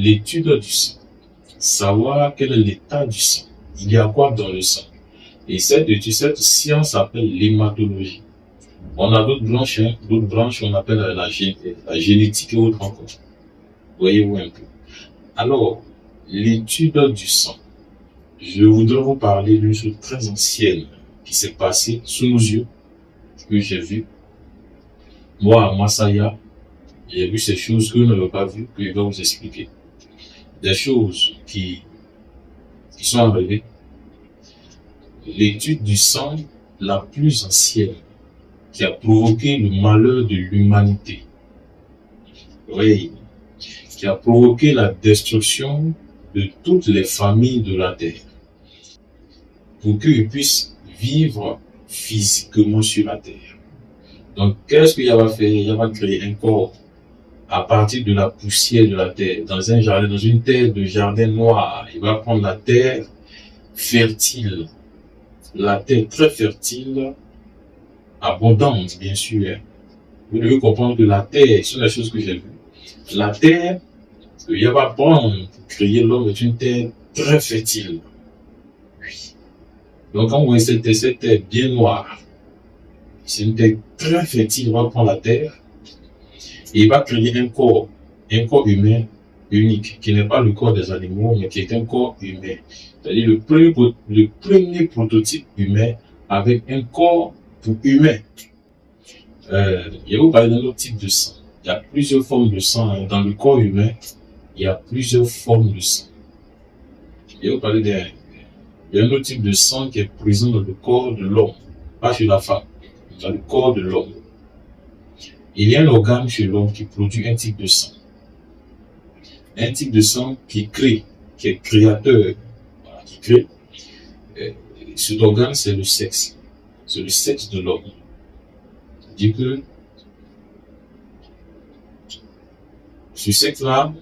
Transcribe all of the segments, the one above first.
L'étude du sang, savoir quel est l'état du sang, il y a quoi dans le sang. Et cette science s'appelle l'hématologie. On a d'autres branches qu'on appelle la génétique et autres encore. Voyez-vous un peu. Alors, l'étude du sang, je voudrais vous parler d'une chose très ancienne qui s'est passée sous nos yeux, que j'ai vu. Moi, à Masaya, j'ai vu ces choses que vous n'avez pas vues, que je vais vous expliquer. Des choses qui sont arrivées. L'étude du sang la plus ancienne qui a provoqué le malheur de l'humanité. Oui, qui a provoqué la destruction de toutes les familles de la terre. Pour qu'ils puissent vivre physiquement sur la terre. Donc, qu'est-ce qu'il va faire? Il va créer un corps à partir de la poussière de la terre, dans un jardin, dans une terre de jardin noir. Il va prendre la terre fertile, la terre très fertile, abondante, bien sûr. Vous devez comprendre que la terre, c'est la chose que j'ai vue. La terre qu'il va prendre pour créer l'homme est une terre très fertile. Oui. Donc, quand vous voyez cette terre bien noire, c'est une terre très fertile. Il va prendre la terre et il va créer un corps humain unique, qui n'est pas le corps des animaux, mais qui est un corps humain. C'est-à-dire le premier prototype humain avec un corps pour humain. Je vais vous parler d'un autre type de sang. Il y a plusieurs formes de sang. Dans le corps humain, il y a plusieurs formes de sang. Je vais vous parler d'un autre type de sang qui est présent dans le corps de l'homme, pas chez la femme, dans le corps de l'homme. Il y a un organe chez l'homme qui produit un type de sang. Un type de sang qui est créateur, qui crée. Cet organe, c'est le sexe. C'est le sexe de l'homme. C'est-à-dire que ce sexe-là,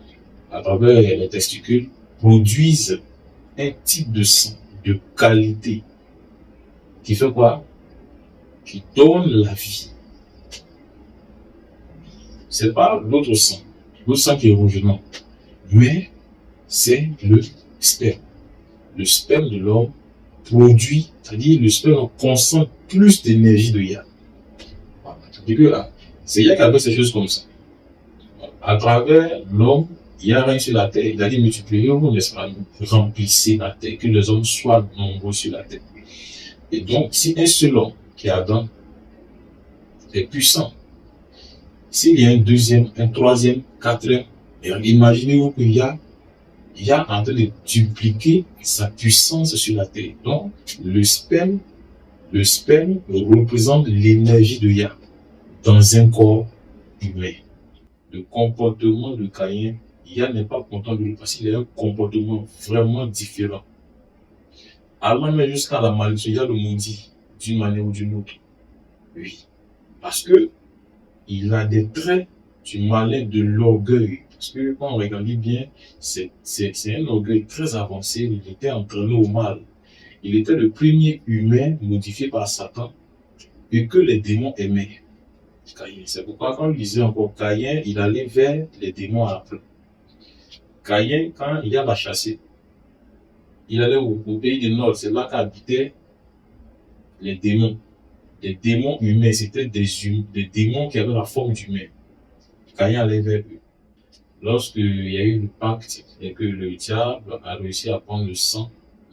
à travers les testicules, produisent un type de sang de qualité qui fait quoi? Qui donne la vie. C'est pas l'autre sang qui est rouge, non. Mais c'est le sperme. Le sperme de l'homme produit, c'est-à-dire le sperme concentre plus d'énergie de Ya. C'est-à-dire que là, c'est Ya qui a fait ces choses comme ça. À travers l'homme, il y a rien sur la terre. Il a dit multipliez-vous, n'est-ce pas? Remplissez la terre, que les hommes soient nombreux sur la terre. Et donc, si un seul homme, qui est Adam, est puissant, s'il y a un deuxième, un troisième, quatrième, imaginez-vous qu'il y a en train de dupliquer sa puissance sur la terre. Donc, le sperme représente l'énergie de Ya dans un corps humain. Le comportement de Caïn, Ya n'est pas content de lui parce qu'il a un comportement vraiment différent. Allant même jusqu'à la malédiction, Ya le maudit d'une manière ou d'une autre. Oui. Parce que il a des traits du malin, de l'orgueil. Parce que quand on regarde bien, c'est un orgueil très avancé. Il était entraîné au mal. Il était le premier humain modifié par Satan et que les démons aimaient. Caïn. C'est pourquoi quand on disait encore Caïn, il allait vers les démons après. Caïn, quand il a la chassé, il allait au pays du Nord. C'est là qu'habitaient les démons. Les démons humains, c'était des démons qui avaient la forme d'humains. Caïn allait vers eux. Lorsqu'il y a eu le pacte et que le diable a réussi à prendre le sang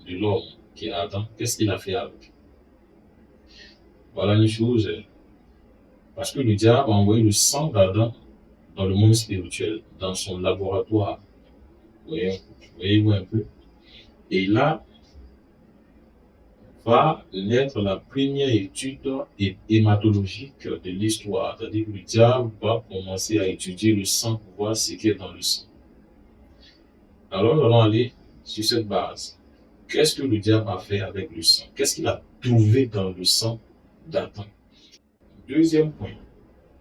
de l'homme qui est Adam, qu'est-ce qu'il a fait avec? Voilà une chose. Parce que le diable a envoyé le sang d'Adam dans le monde spirituel, dans son laboratoire. Voyez-vous un peu? Et là, va naître la première étude hématologique de l'histoire. C'est-à-dire que le diable va commencer à étudier le sang pour voir ce qui est dans le sang. Alors, nous allons aller sur cette base. Qu'est-ce que le diable a fait avec le sang? Qu'est-ce qu'il a trouvé dans le sang d'Adam? Deuxième point,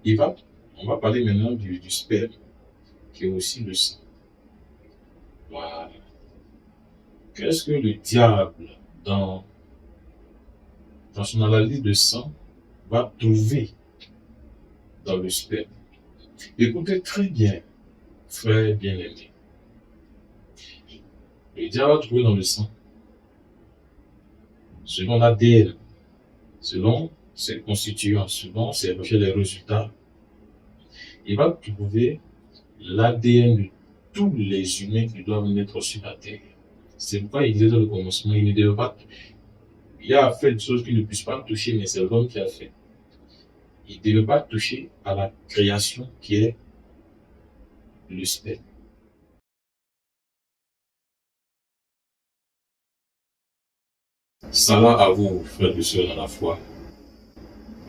on va parler maintenant du sperme, qui est aussi le sang. Voilà. Qu'est-ce que le diable, dans son analyse de sang, va trouver dans le sperme? Écoutez très bien, frère bien-aimé. Le diable va trouver dans le sang, selon l'ADN, selon ses constituants, selon ses résultats. Il va trouver l'ADN de tous les humains qui doivent naître sur la terre. C'est pourquoi il disait dans le commencement, il ne devait pas. Il a fait des choses qu'il ne puisse pas toucher, mais c'est l'homme qui a fait. Il ne devait pas toucher à la création qui est le sperme. Salut à vous, frères et sœurs dans la foi.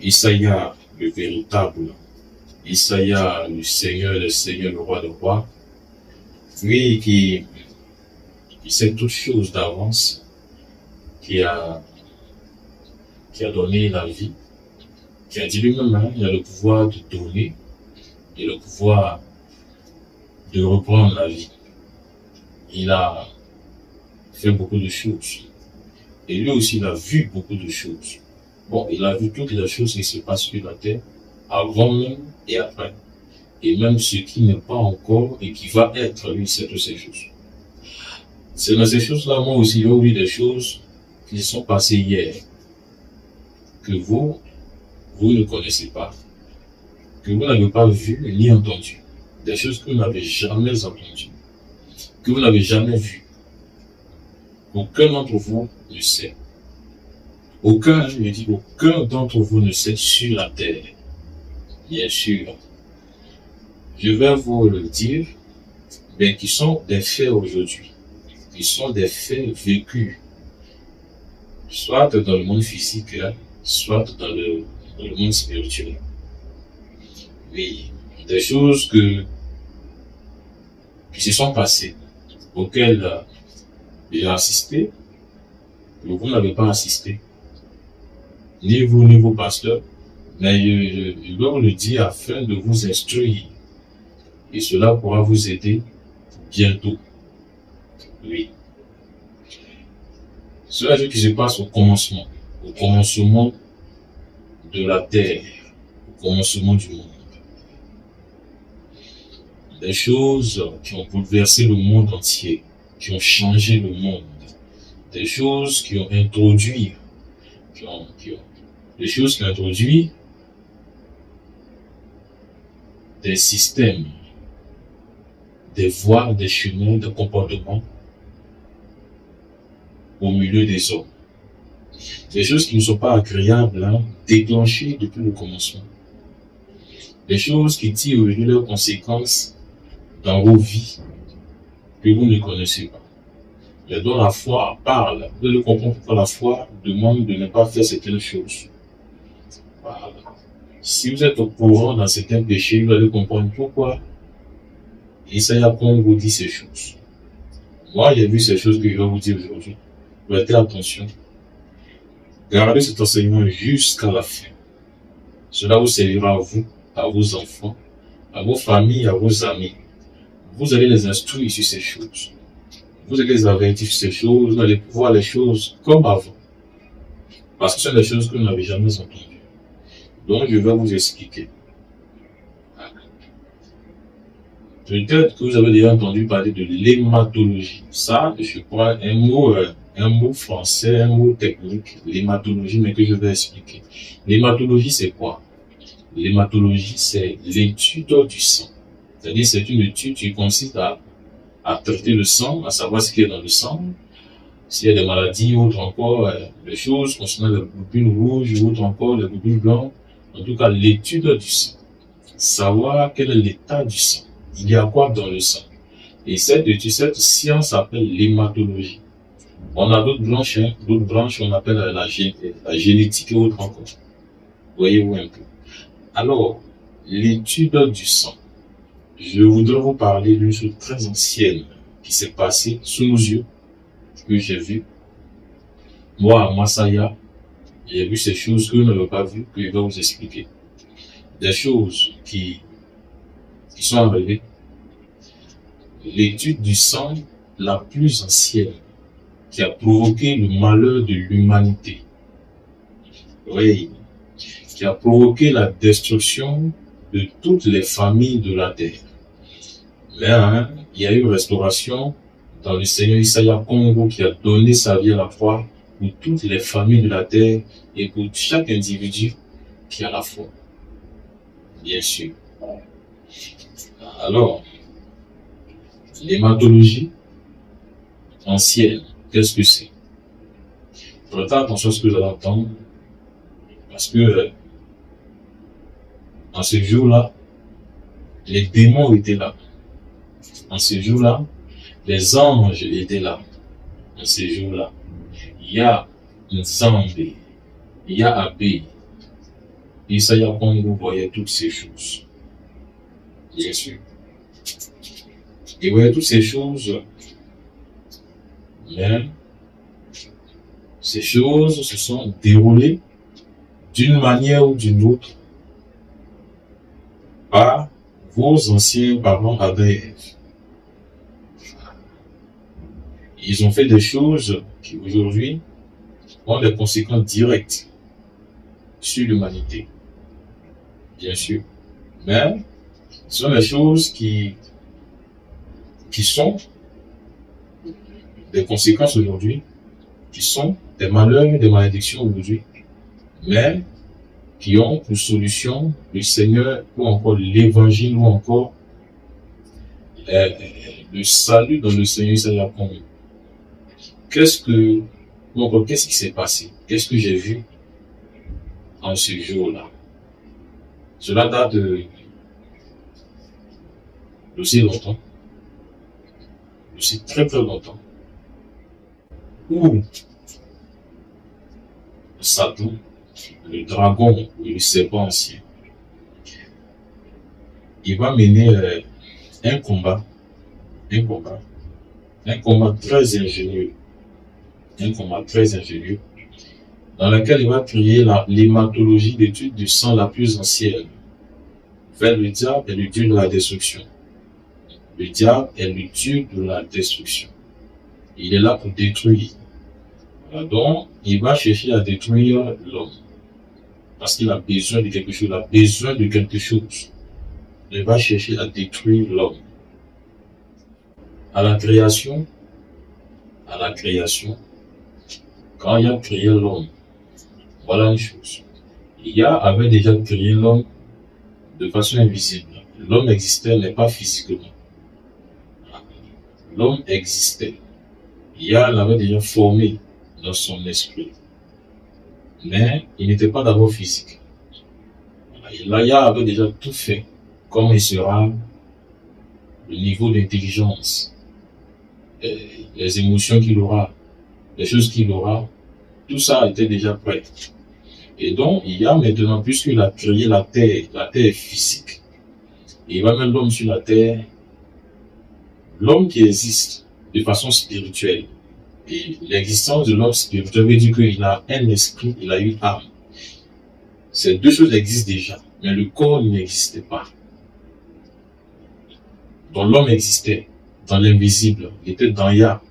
Isaïa, le véritable. Isaïa, le Seigneur, le roi de rois. Lui qui sait toutes choses d'avance, qui a donné la vie, qui a dit lui-même, hein, il a le pouvoir de donner et le pouvoir de reprendre la vie. Il a fait beaucoup de choses. Et lui aussi, il a vu beaucoup de choses. Bon, il a vu toutes les choses qui se passent sur la terre, avant même et après. Et même ce qui n'est pas encore et qui va être, lui, c'est toutes ces choses. C'est dans ces choses-là, moi aussi, j'ai oublié des choses qui sont passées hier, que vous ne connaissez pas, que vous n'avez pas vu ni entendu. Des choses que vous n'avez jamais entendues, que vous n'avez jamais vues. Aucun d'entre vous ne sait. Aucun d'entre vous ne sait sur la terre. Bien sûr. Je vais vous le dire, mais qui sont des faits aujourd'hui. Qui sont des faits vécus. Soit dans le monde physique, soit dans le monde spirituel. Oui. Des choses qui se sont passées, auxquelles j'ai assisté, mais vous n'avez pas assisté. Ni vous, ni vos pasteurs. Mais je dois vous le dire afin de vous instruire. Et cela pourra vous aider bientôt. Oui. Cela ce qui se passe au commencement de la terre, au commencement du monde. Des choses qui ont bouleversé le monde entier, qui ont changé le monde. Des choses qui ont introduit, des choses qui ont introduit des systèmes, des voies, des chemins, des comportements au milieu des hommes. Des choses qui ne sont pas agréables, déclenchées depuis le commencement. Des choses qui tirent aujourd'hui leurs conséquences dans vos vies que vous ne connaissez pas. Mais dont la foi parle. Vous allez comprendre pourquoi la foi demande de ne pas faire certaines choses. Voilà. Si vous êtes au courant dans certains péchés, vous allez comprendre pourquoi Isaïa vous dit ces choses. Moi, j'ai vu ces choses que je vais vous dire aujourd'hui. Prêtez attention. Gardez cet enseignement jusqu'à la fin. Cela vous servira à vous, à vos enfants, à vos familles, à vos amis. Vous allez les instruire sur ces choses. Vous allez les avertir sur ces choses. Vous allez voir les choses comme avant. Parce que ce sont des choses que vous n'avez jamais entendues. Donc, je vais vous expliquer. Peut-être que vous avez déjà entendu parler de l'hématologie. Ça, je crois, un mot français, un mot technique, l'hématologie, mais que je vais expliquer. L'hématologie, c'est quoi? L'hématologie, c'est l'étude du sang. C'est-à-dire, c'est une étude qui consiste à traiter le sang, à savoir ce qu'il y a dans le sang, s'il y a des maladies, autres encore, des choses concernant les globules rouges, autres encore, les globules blancs. En tout cas, l'étude du sang. Savoir quel est l'état du sang. Il y a quoi dans le sang? Et cette science s'appelle l'hématologie. On a d'autres branches, on appelle la génétique et autres encore. Voyez-vous un peu. Alors, l'étude du sang. Je voudrais vous parler d'une chose très ancienne qui s'est passée sous nos yeux, que j'ai vu. Moi, à Masaya, j'ai vu ces choses que vous n'avez pas vues, que je vais vous expliquer. Des choses qui sont arrivées. L'étude du sang la plus ancienne qui a provoqué le malheur de l'humanité. Oui, qui a provoqué la destruction de toutes les familles de la terre. Mais il y a eu restauration dans le Seigneur Isaiah Congo qui a donné sa vie à la croix pour toutes les familles de la terre et pour chaque individu qui a la foi. Bien sûr. Alors, l'hématologie ancienne, qu'est-ce que c'est? Prêtez attention à ce que vous allez entendre, parce que en ce jour-là, les démons étaient là. En ce jour-là, les anges étaient là. En ce jour-là, il y a Nzambé, il y a Abbé. Isaiah Congo voyait toutes ces choses. Bien sûr. Il voyait toutes ces choses, mais ces choses se sont déroulées d'une manière ou d'une autre par vos anciens parents Adam et Ève. Ils ont fait des choses qui aujourd'hui ont des conséquences directes sur l'humanité. Bien sûr. Mais ce sont des choses qui sont des conséquences aujourd'hui, qui sont des malheurs, des malédictions aujourd'hui, mais qui ont pour solution le Seigneur ou encore l'évangile ou encore le salut dans le Seigneur Isaiah Congo. Qu'est-ce qui s'est passé? Qu'est-ce que j'ai vu en ce jour-là? Cela date d'aussi longtemps, d'aussi très très longtemps, où Satan, le dragon ou le serpent ancien, il va mener un combat très ingénieux, dans lequel il va créer l'hématologie, l'étude du sang la plus ancienne, vers le diable et le dieu de la destruction. Le diable est le dieu de la destruction. Il est là pour détruire. Donc, il va chercher à détruire l'homme. Parce qu'il a besoin de quelque chose. Il va chercher à détruire l'homme. À la création, quand il a créé l'homme, voilà une chose. Il avait déjà créé l'homme de façon invisible. L'homme existait, mais pas physiquement. L'homme existait. L'avait déjà formé dans son esprit. Mais il n'était pas d'abord physique. Yah avait déjà tout fait, comme il sera le niveau d'intelligence, les émotions qu'il aura, les choses qu'il aura, tout ça était déjà prêt. Et donc, maintenant, puisqu'il a créé la terre est physique, et il va mettre l'homme sur la terre, l'homme qui existe de façon spirituelle. Et l'existence de l'homme spirituel veut dire qu'il a un esprit, il a une âme. Ces deux choses existent déjà, mais le corps n'existait pas. Donc l'homme existait dans l'invisible, il était dans Yah,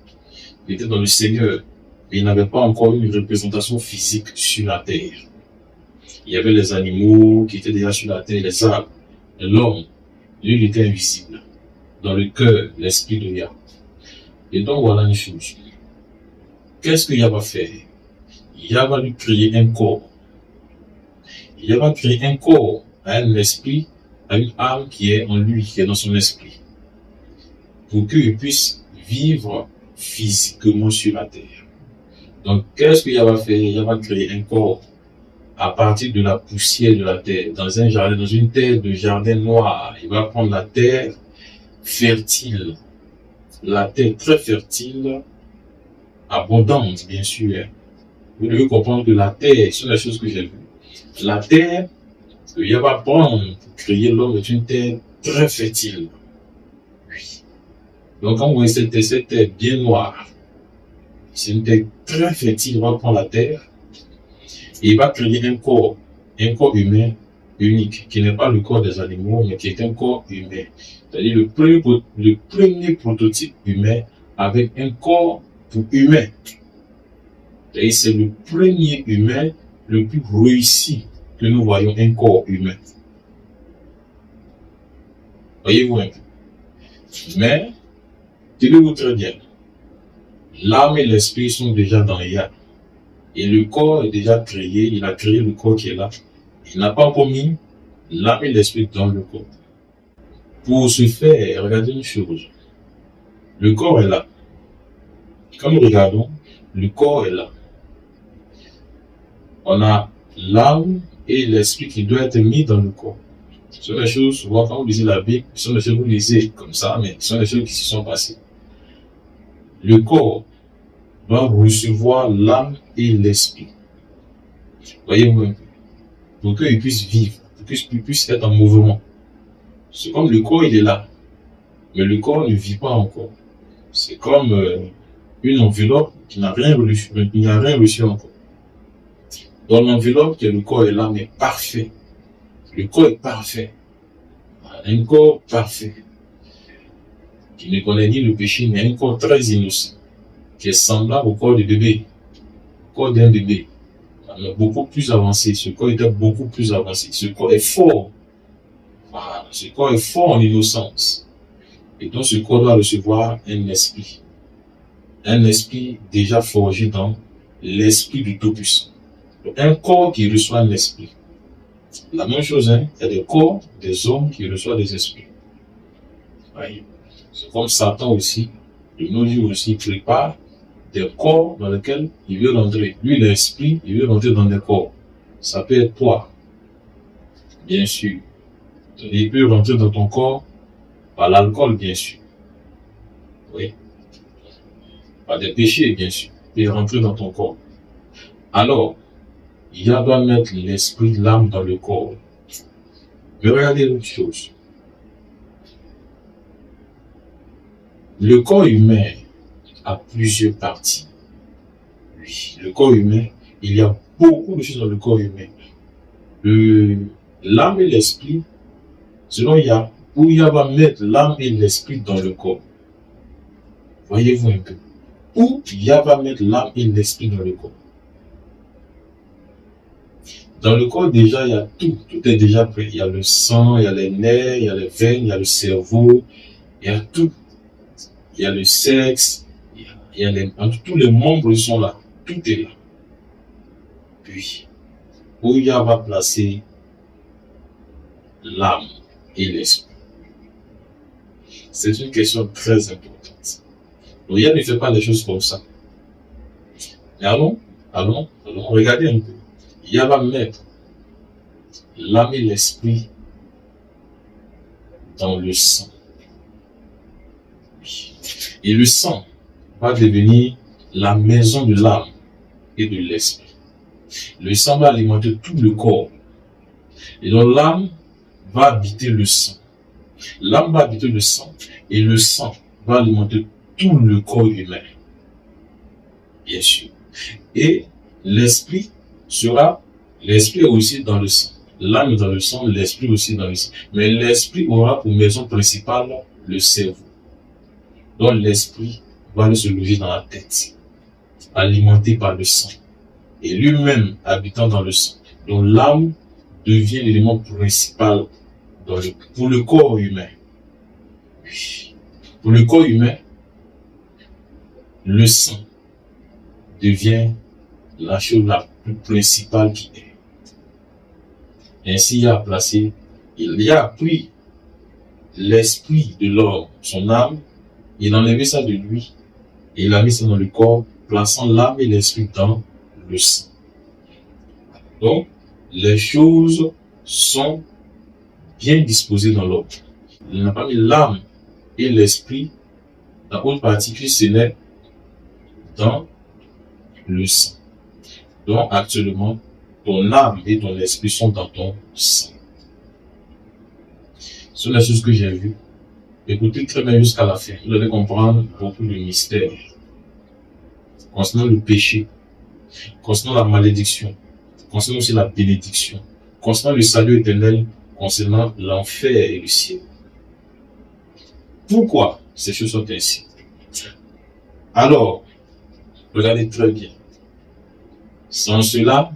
il était dans le Seigneur, mais il n'avait pas encore une représentation physique sur la terre. Il y avait les animaux qui étaient déjà sur la terre, les arbres. L'homme, lui, il était invisible, dans le cœur, l'esprit de Yah. Et donc voilà une chose. Qu'est-ce que Yah va faire? Yah va lui créer un corps. Yah va créer un corps à un esprit, à une âme qui est en lui, qui est dans son esprit, pour qu'il puisse vivre physiquement sur la terre. Donc, qu'est-ce que Yah va faire? Yah va créer un corps à partir de la poussière de la terre, dans un jardin, dans une terre de jardin noir. Il va prendre la terre fertile, la terre très fertile, abondante, bien sûr. Vous devez comprendre que la terre, ce sont les choses que j'ai vues. La terre que Yah va prendre pour créer l'homme est une terre très fertile. Oui. Donc, quand vous voyez cette terre bien noire, c'est une terre très fertile. Il va prendre la terre et il va créer un corps humain unique, qui n'est pas le corps des animaux, mais qui est un corps humain. C'est-à-dire le premier prototype humain avec un corps pour humain. C'est le premier humain le plus réussi que nous voyons, un corps humain. Voyez-vous un peu. Mais, tenez-vous très bien, L'âme et l'esprit sont déjà dans Ya. Et le corps est déjà créé, il a créé le corps qui est là. Il n'a pas encore mis l'âme et l'esprit dans le corps. Pour ce faire, regardez une chose. Le corps est là. Quand nous regardons, le corps est là. On a l'âme et l'esprit qui doivent être mis dans le corps. Ce sont des choses, souvent quand vous lisez la Bible, ce sont des choses que vous lisez comme ça, mais ce sont des choses qui se sont passées. Le corps doit recevoir l'âme et l'esprit. Voyez-vous un peu. Pour qu'il puisse vivre, pour qu'il puisse être en mouvement. C'est comme le corps, il est là. Mais le corps ne vit pas encore. C'est comme une enveloppe qui n'a rien reçu, encore. Dans l'enveloppe, le corps est là, mais parfait. Le corps est parfait. Un corps parfait. Qui ne connaît ni le péché, ni un corps très innocent. Qui est semblable au corps du bébé. Au corps d'un bébé. On est beaucoup plus avancé. Ce corps était beaucoup plus avancé. Ce corps est fort. Voilà. Ce corps est fort en innocence. Et donc ce corps doit recevoir un esprit. Un esprit déjà forgé dans l'esprit du Tout-Puissant. Un corps qui reçoit un esprit. La même chose, hein, il y a des corps, des hommes qui reçoivent des esprits. Oui. C'est comme Satan aussi, de nos jours aussi, il prépare des corps dans lesquels il veut rentrer. Lui, l'esprit, il veut rentrer dans des corps. Ça peut être toi, bien sûr. Il peut rentrer dans ton corps par l'alcool, bien sûr. Oui. Par des péchés, bien sûr. Il peut rentrer dans ton corps. Alors, il doit mettre l'esprit, l'âme dans le corps. Mais regardez une chose. Le corps humain a plusieurs parties. Oui, le corps humain, il y a beaucoup de choses dans le corps humain. L'âme et l'esprit, selon Ya, où Ya va mettre l'âme et l'esprit dans le corps. Voyez-vous un peu. Où Ya va mettre l'âme et l'esprit dans le corps. Dans le corps, déjà, il y a tout. Tout est déjà prêt. Il y a le sang, il y a les nerfs, il y a les veines, il y a le cerveau, il y a tout. Il y a le sexe, il y a tous les membres sont là. Tout est là. Puis, où il va placer l'âme et l'esprit. C'est une question très importante. Donc, il ne fait pas les choses comme ça. Mais allons, regardez un peu. Il va mettre l'âme et l'esprit dans le sang. Et le sang va devenir la maison de l'âme et de l'esprit. Le sang va alimenter tout le corps. Et donc l'âme va habiter le sang. L'âme va habiter le sang. Et le sang va alimenter tout le corps humain. Bien sûr. Et l'esprit est aussi dans le sang. L'âme est dans le sang, l'esprit aussi dans le sang. Mais l'esprit aura pour maison principale le cerveau. Donc l'esprit va se loger dans la tête, alimenté par le sang. Et lui-même habitant dans le sang. Donc l'âme devient l'élément principal pour le corps humain. Pour le corps humain, le sang devient la chose la plus principale qui est. Ainsi, il a pris l'esprit de l'homme, son âme, il a enlevé ça de lui, et il a mis ça dans le corps, plaçant l'âme et l'esprit dans le sang. Donc, les choses sont bien disposées dans l'homme. Il n'a pas mis l'âme et l'esprit dans une partie qui se met dans le sang. Donc, actuellement, ton âme et ton esprit sont dans ton sang. Ce sont les choses que j'ai vues. Écoutez très bien jusqu'à la fin. Vous allez comprendre beaucoup de mystères concernant le péché, concernant la malédiction, concernant aussi la bénédiction, concernant le salut éternel, concernant l'enfer et le ciel. Pourquoi ces choses sont ainsi? Alors, regardez très bien. Sans cela,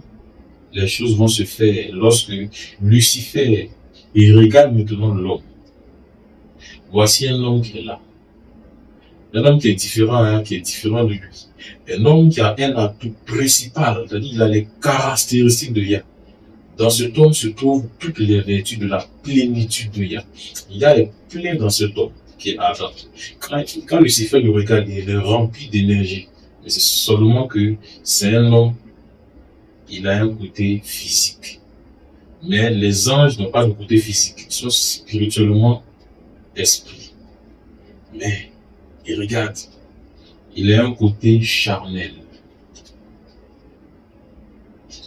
les choses vont se faire lorsque Lucifer regarde maintenant l'homme. Voici un homme qui est là. Un homme qui est différent, qui est différent de lui. Un homme qui a un atout principal, c'est-à-dire qu'il a les caractéristiques de Yah. Dans cet homme se trouvent toutes les vertus de la plénitude de Yah. Yah est plein dans cet homme qui est Adam. Quand Lucifer le regarde, il est rempli d'énergie. Mais c'est seulement que c'est un homme, il a un côté physique. Mais les anges n'ont pas de côté physique. Ils sont spirituellement esprits. Mais, il regarde, il a un côté charnel.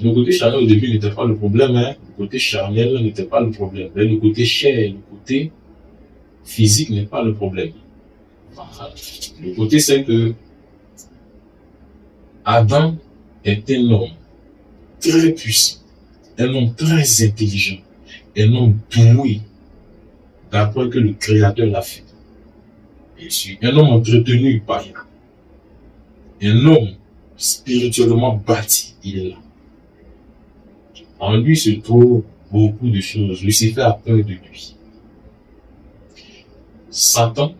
Le côté charnel au début n'était pas le problème, Le côté charnel n'était pas le problème. Mais le côté chair, le côté physique n'est pas le problème. Le côté c'est que Adam est un homme très puissant, un homme très intelligent, un homme doué, d'après que le Créateur l'a fait. Bien sûr, un homme entretenu par Yah. Un homme spirituellement bâti, il est là. En lui se trouvent beaucoup de choses. Lucifer a peur de lui. Satan,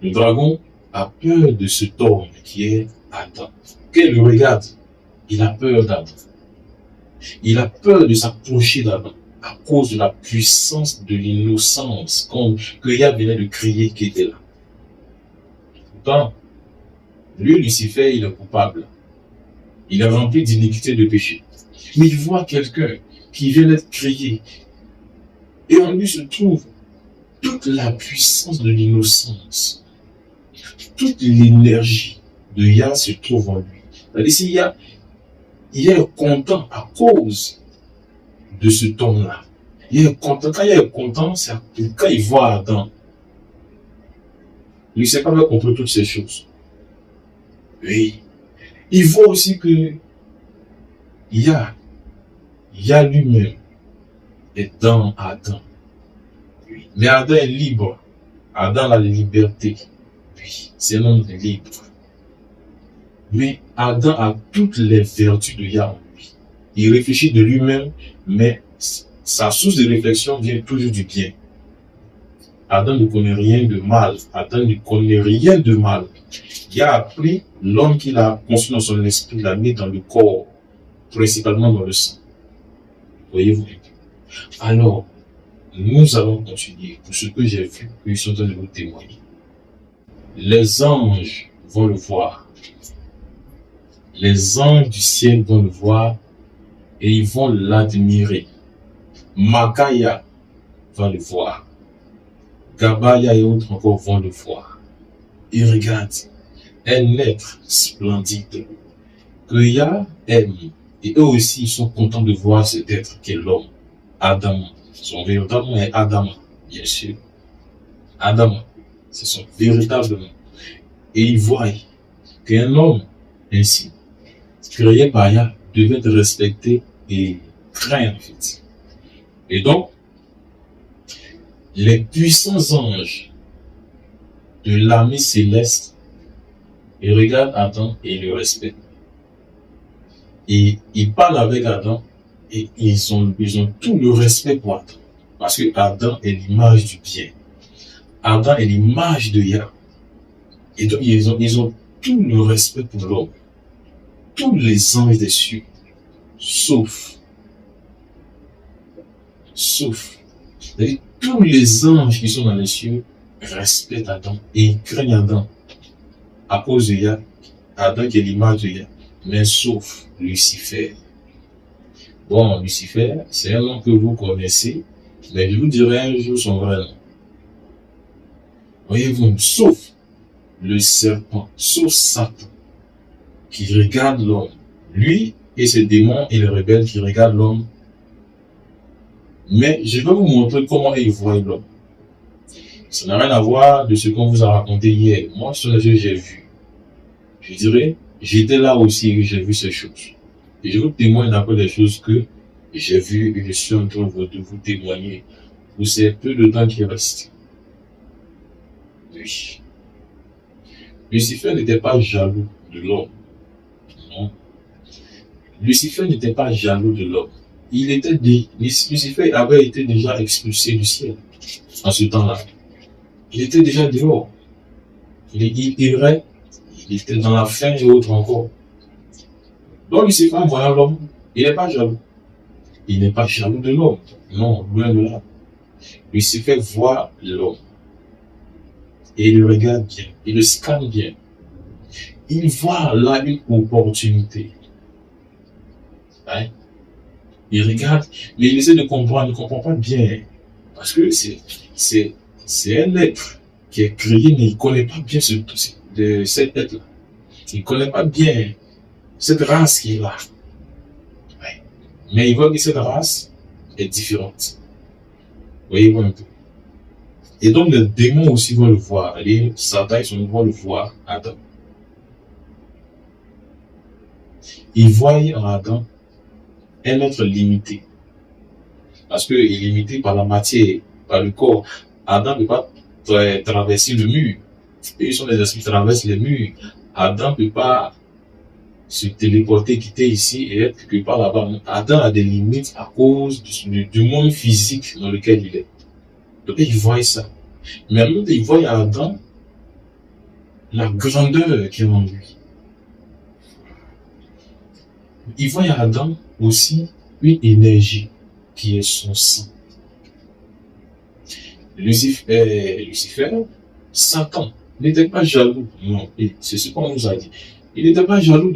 le dragon, a peur de cet homme qui est Adam. Quand il le regarde, il a peur d'Adam. Il a peur de s'approcher d'Adam à cause de la puissance de l'innocence que Yah venait de crier qui était là. Pourtant, lui, Lucifer, il est coupable. Il est rempli d'iniquité, de péché. Mais il voit quelqu'un qui vient d'être créé. Et en lui se trouve toute la puissance de l'innocence. Toute l'énergie de Yah se trouve en lui. C'est-à-dire, si Yah est content à cause de ce homme-là. Il est content. Quand il est content, c'est quand il voit Adam. Il ne sait pas bien comprendre toutes ces choses. Oui. Il voit aussi que Yah lui-même est dans Adam. Oui. Mais Adam est libre. Adam a la liberté. Oui. C'est un homme libre. Mais Adam a toutes les vertus de Yah en lui. Il réfléchit de lui-même, mais sa source de réflexion vient toujours du bien. Adam ne connaît rien de mal. Adam ne connaît rien de mal. Yah a pris l'homme qu'il a conçu dans son esprit, l'a mis dans le corps, principalement dans le sang. Voyez-vous? Alors, nous allons continuer pour ce que j'ai vu, qu'ils sont en train de vous témoigner. Les anges vont le voir. Les anges du ciel vont le voir et ils vont l'admirer. Makaya va le voir. Gabaya et autres encore vont le voir. Ils regardent un être splendide que Yah aime. Et eux aussi, ils sont contents de voir cet être qui est l'homme. Adam. Son véritable nom est Adam, bien sûr. Adam, c'est son véritable nom. Et ils voient qu'un homme ainsi, créé par Yah, devait être respecté et craint en fait. Et donc, les puissants anges de l'armée céleste, ils regardent Adam et ils le respectent. Et ils parlent avec Adam et ils ont tout le respect pour Adam. Parce que Adam est l'image du bien. Adam est l'image de Yah. Et donc, ils ont tout le respect pour l'homme. Tous les anges des cieux, sauf. Tous les anges qui sont dans les cieux respectent Adam et craignent Adam à cause de Yah. Adam qui est l'image de Yah, mais sauf Lucifer. Bon, Lucifer, c'est un nom que vous connaissez, mais je vous dirai un jour son vrai nom. Voyez-vous, sauf le serpent, sauf Satan, qui regarde l'homme. Lui et ses démons et les rebelles qui regardent l'homme. Mais je vais vous montrer comment ils voient l'homme. Ça n'a rien à voir de ce qu'on vous a raconté hier. Moi, ce que j'ai vu. Je dirais, j'étais là aussi et j'ai vu ces choses. Et je vous témoigne d'après des choses que j'ai vues et je suis en train de vous témoigner pour ces peu de temps qui reste. Oui. Lucifer n'était pas jaloux de l'homme. Non. Lucifer n'était pas jaloux de l'homme. Lucifer avait été déjà expulsé du ciel en ce temps-là. Il était déjà dehors. il irait, il était dans la faim et autres encore. Donc Lucifer, en voyant l'homme, il n'est pas jaloux. Il n'est pas jaloux de l'homme. Non, loin de là. Lucifer voit l'homme et il le regarde bien, il le scanne bien. Il voit là une opportunité. Hein? Il regarde, mais il essaie de comprendre, il ne comprend pas bien. Parce que c'est un être qui est créé, mais il ne connaît pas bien cet être-là. Il ne connaît pas bien cette race qu'il a. Ouais. Mais il voit que cette race est différente. Voyez-vous un peu. Et donc les démons aussi vont le voir. Les Satan, ils vont le voir, Adam. Ils voient en Adam un être limité. Parce qu'il est limité par la matière, par le corps. Adam ne peut pas traverser le mur. Et ils sont des esprits qui traversent les murs. Adam ne peut pas se téléporter, quitter ici et être quelque part là-bas. Adam a des limites à cause du monde physique dans lequel il est. Donc ils voient ça. Mais en même temps, ils voient à Adam la grandeur qui est en lui. Ils voient à Adam aussi une énergie qui est son sang. Lucifer, Satan, n'était pas jaloux. Non, c'est ce qu'on nous a dit. Il n'était pas jaloux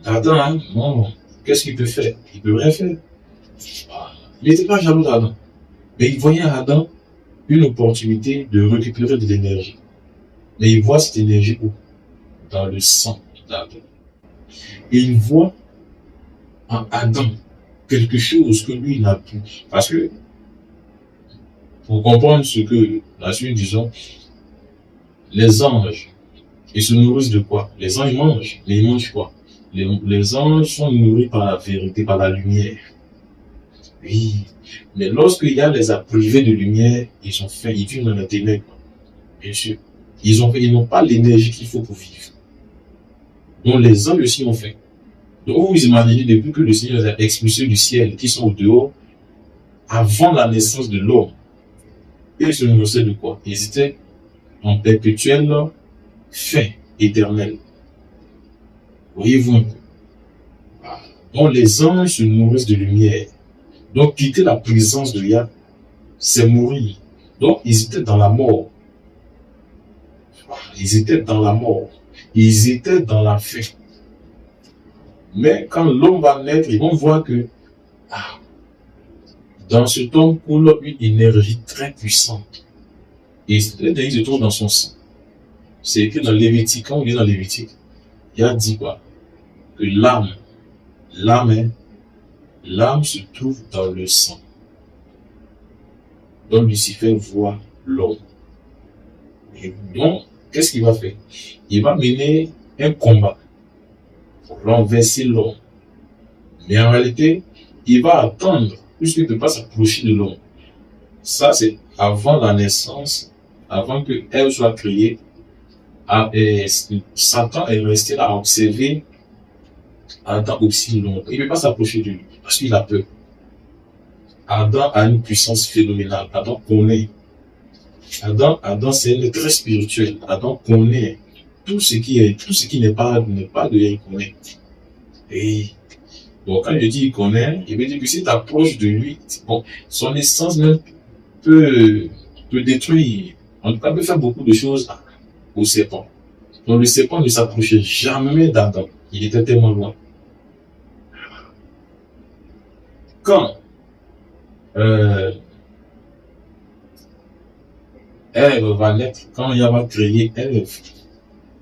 d'Adam. Hein? Non, qu'est-ce qu'il peut faire? Il peut rien faire. Il n'était pas jaloux d'Adam. Mais il voyait à Adam une opportunité de récupérer de l'énergie. Mais il voit cette énergie où? Dans le sang d'Adam. Et il voit en Adam quelque chose que lui n'a plus. Parce que, pour comprendre ce que la suite, disons, les anges, ils se nourrissent de quoi? Les anges mangent, mais ils mangent quoi? Les anges sont nourris par la vérité, par la lumière. Oui, mais lorsqu'il y a les privés de lumière, ils ont faim, ils vivent dans la ténèbre. Bien sûr, ils n'ont pas l'énergie qu'il faut pour vivre. Donc les anges aussi ont faim. Donc vous imaginez, depuis que le Seigneur les a expulsés du ciel, qui sont au dehors, avant la naissance de l'homme, ils se nourrissaient de quoi? Ils étaient en perpétuelle faim éternelle. Voyez-vous un peu. Donc les anges se nourrissent de lumière. Donc quitter la présence de Yah, c'est mourir. Donc ils étaient dans la mort. Ils étaient dans la mort. Ils étaient dans la faim. Mais quand l'homme va naître, ils vont voir que dans cet homme coule une énergie très puissante. Et ils se trouvent dans son sang. C'est écrit dans Lévitique. Quand on lit dans Lévitique, il a dit quoi? Que l'âme se trouve dans le sang. Donc Lucifer voit l'homme. Et donc, qu'est-ce qu'il va faire? Il va mener un combat pour renverser l'homme. Mais en réalité, il va attendre, puisqu'il ne peut pas s'approcher de l'homme. Ça, c'est avant la naissance, avant que Ève soit créée. Satan est resté là à observer Adam aussi longtemps. Il ne peut pas s'approcher de lui parce qu'il a peur. Adam a une puissance phénoménale. Adam connaît. Adam c'est un être très spirituel. Adam connaît tout ce qui n'est pas de lui, il connaît. Et bon, quand je dis il connaît, il veut dire que si tu approches de lui, bon, son essence même peut détruire. En tout cas, peut faire beaucoup de choses au serpent. Donc le serpent ne s'approchait jamais d'Adam. Il était tellement loin. Quand Ève va naître, quand il va créer Ève,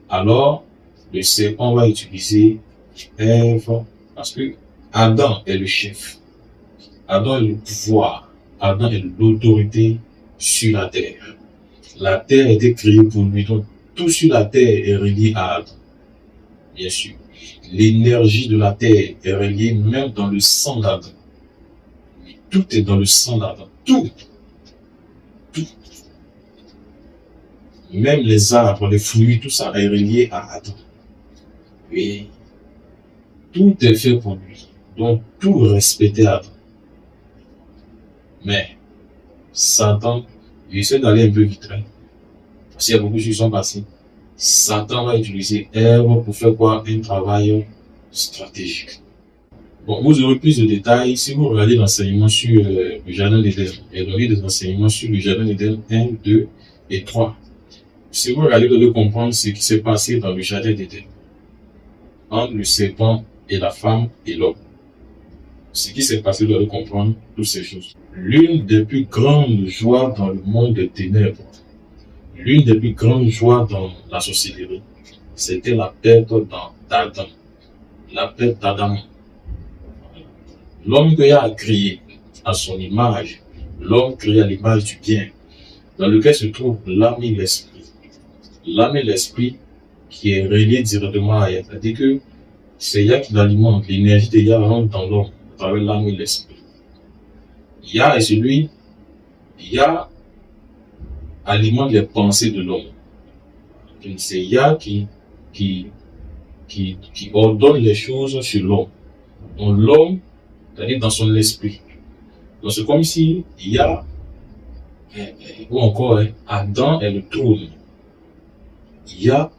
alors le serpent va utiliser Ève parce que Adam est le chef. Adam est le pouvoir. Adam est l'autorité sur la terre. La terre a été créée pour lui, donc tout sur la terre est relié à Adam. Bien sûr. L'énergie de la terre est reliée même dans le sang d'Adam. Tout est dans le sang d'Adam. Tout. Même les arbres, les fruits, tout ça est relié à Adam. Oui. Tout est fait pour lui. Donc tout respectait Adam. Mais Satan, il essaie d'aller un peu vite. Hein? S'il y a beaucoup de choses qui sont passées, Satan va utiliser Ève pour faire quoi? Un travail stratégique. Bon, vous aurez plus de détails si vous regardez l'enseignement sur le jardin d'Éden. Il y a des enseignements sur le jardin d'Éden 1, 2 et 3. Si vous regardez, vous devez comprendre ce qui s'est passé dans le jardin d'Éden entre le serpent et la femme et l'homme. Ce qui s'est passé, vous devez comprendre toutes ces choses. L'une des plus grandes joies dans le monde des ténèbres, l'une des plus grandes joies dans la sorcellerie, c'était la perte d'Adam. La perte d'Adam. L'homme que Dieu a créé à son image, l'homme créé à l'image du bien, dans lequel se trouve l'âme et l'esprit. L'âme et l'esprit qui est relié directement à Yah. C'est-à-dire que c'est Yah qui l'alimente, l'énergie de Yah rentre dans l'homme, à travers l'âme et l'esprit. Yah est celui, Yah alimente les pensées de l'homme. C'est Yah qui ordonne les choses sur l'homme. Donc l'homme, c'est-à-dire dans son esprit. Donc c'est comme si Yah, ou encore Adam est le trône. Yah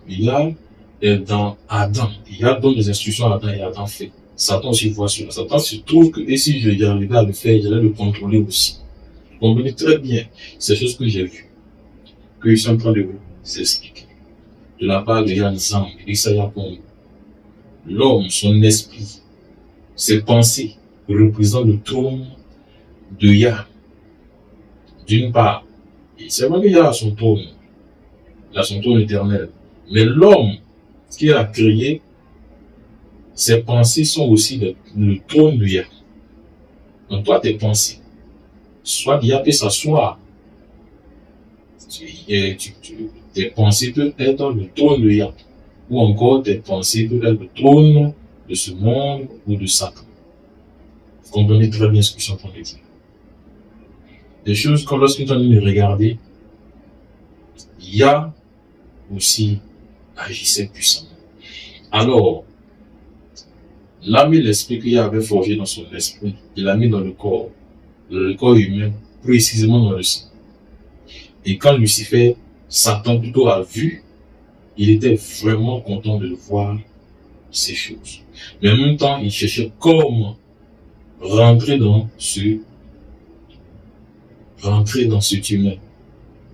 est dans Adam. Yah donne des instructions à Adam et Adam fait. Satan aussi voit cela. Satan se trouve que, et si je arrivais à le faire, j'allais le contrôler aussi. Vous comprenez très bien ces choses que j'ai vues, que je suis en train de vous expliquer. De la part de Yann Zang, Isaiah Pong. L'homme, son esprit, ses pensées représentent le trône de Yah. D'une part, c'est vrai que Yah a son trône. Il a son trône éternel. Mais l'homme qui a créé, ses pensées sont aussi le trône de Yah. Donc toi, tes pensées, soit Yah peut s'asseoir. Tes pensées peuvent être le trône de Yah. Ou encore tes pensées peuvent être le trône de ce monde ou de Satan. Vous comprenez très bien ce que je suis en train de dire. Des choses comme lorsque tu es en train de regarder, Yah aussi agissait puissamment. Alors, l'âme et l'esprit qu'il avait forgé dans son esprit, il l'a mis dans le corps humain, précisément dans le sang. Et quand Lucifer, Satan plutôt a vu, il était vraiment content de voir ces choses. Mais en même temps, il cherchait comment rentrer dans cet humain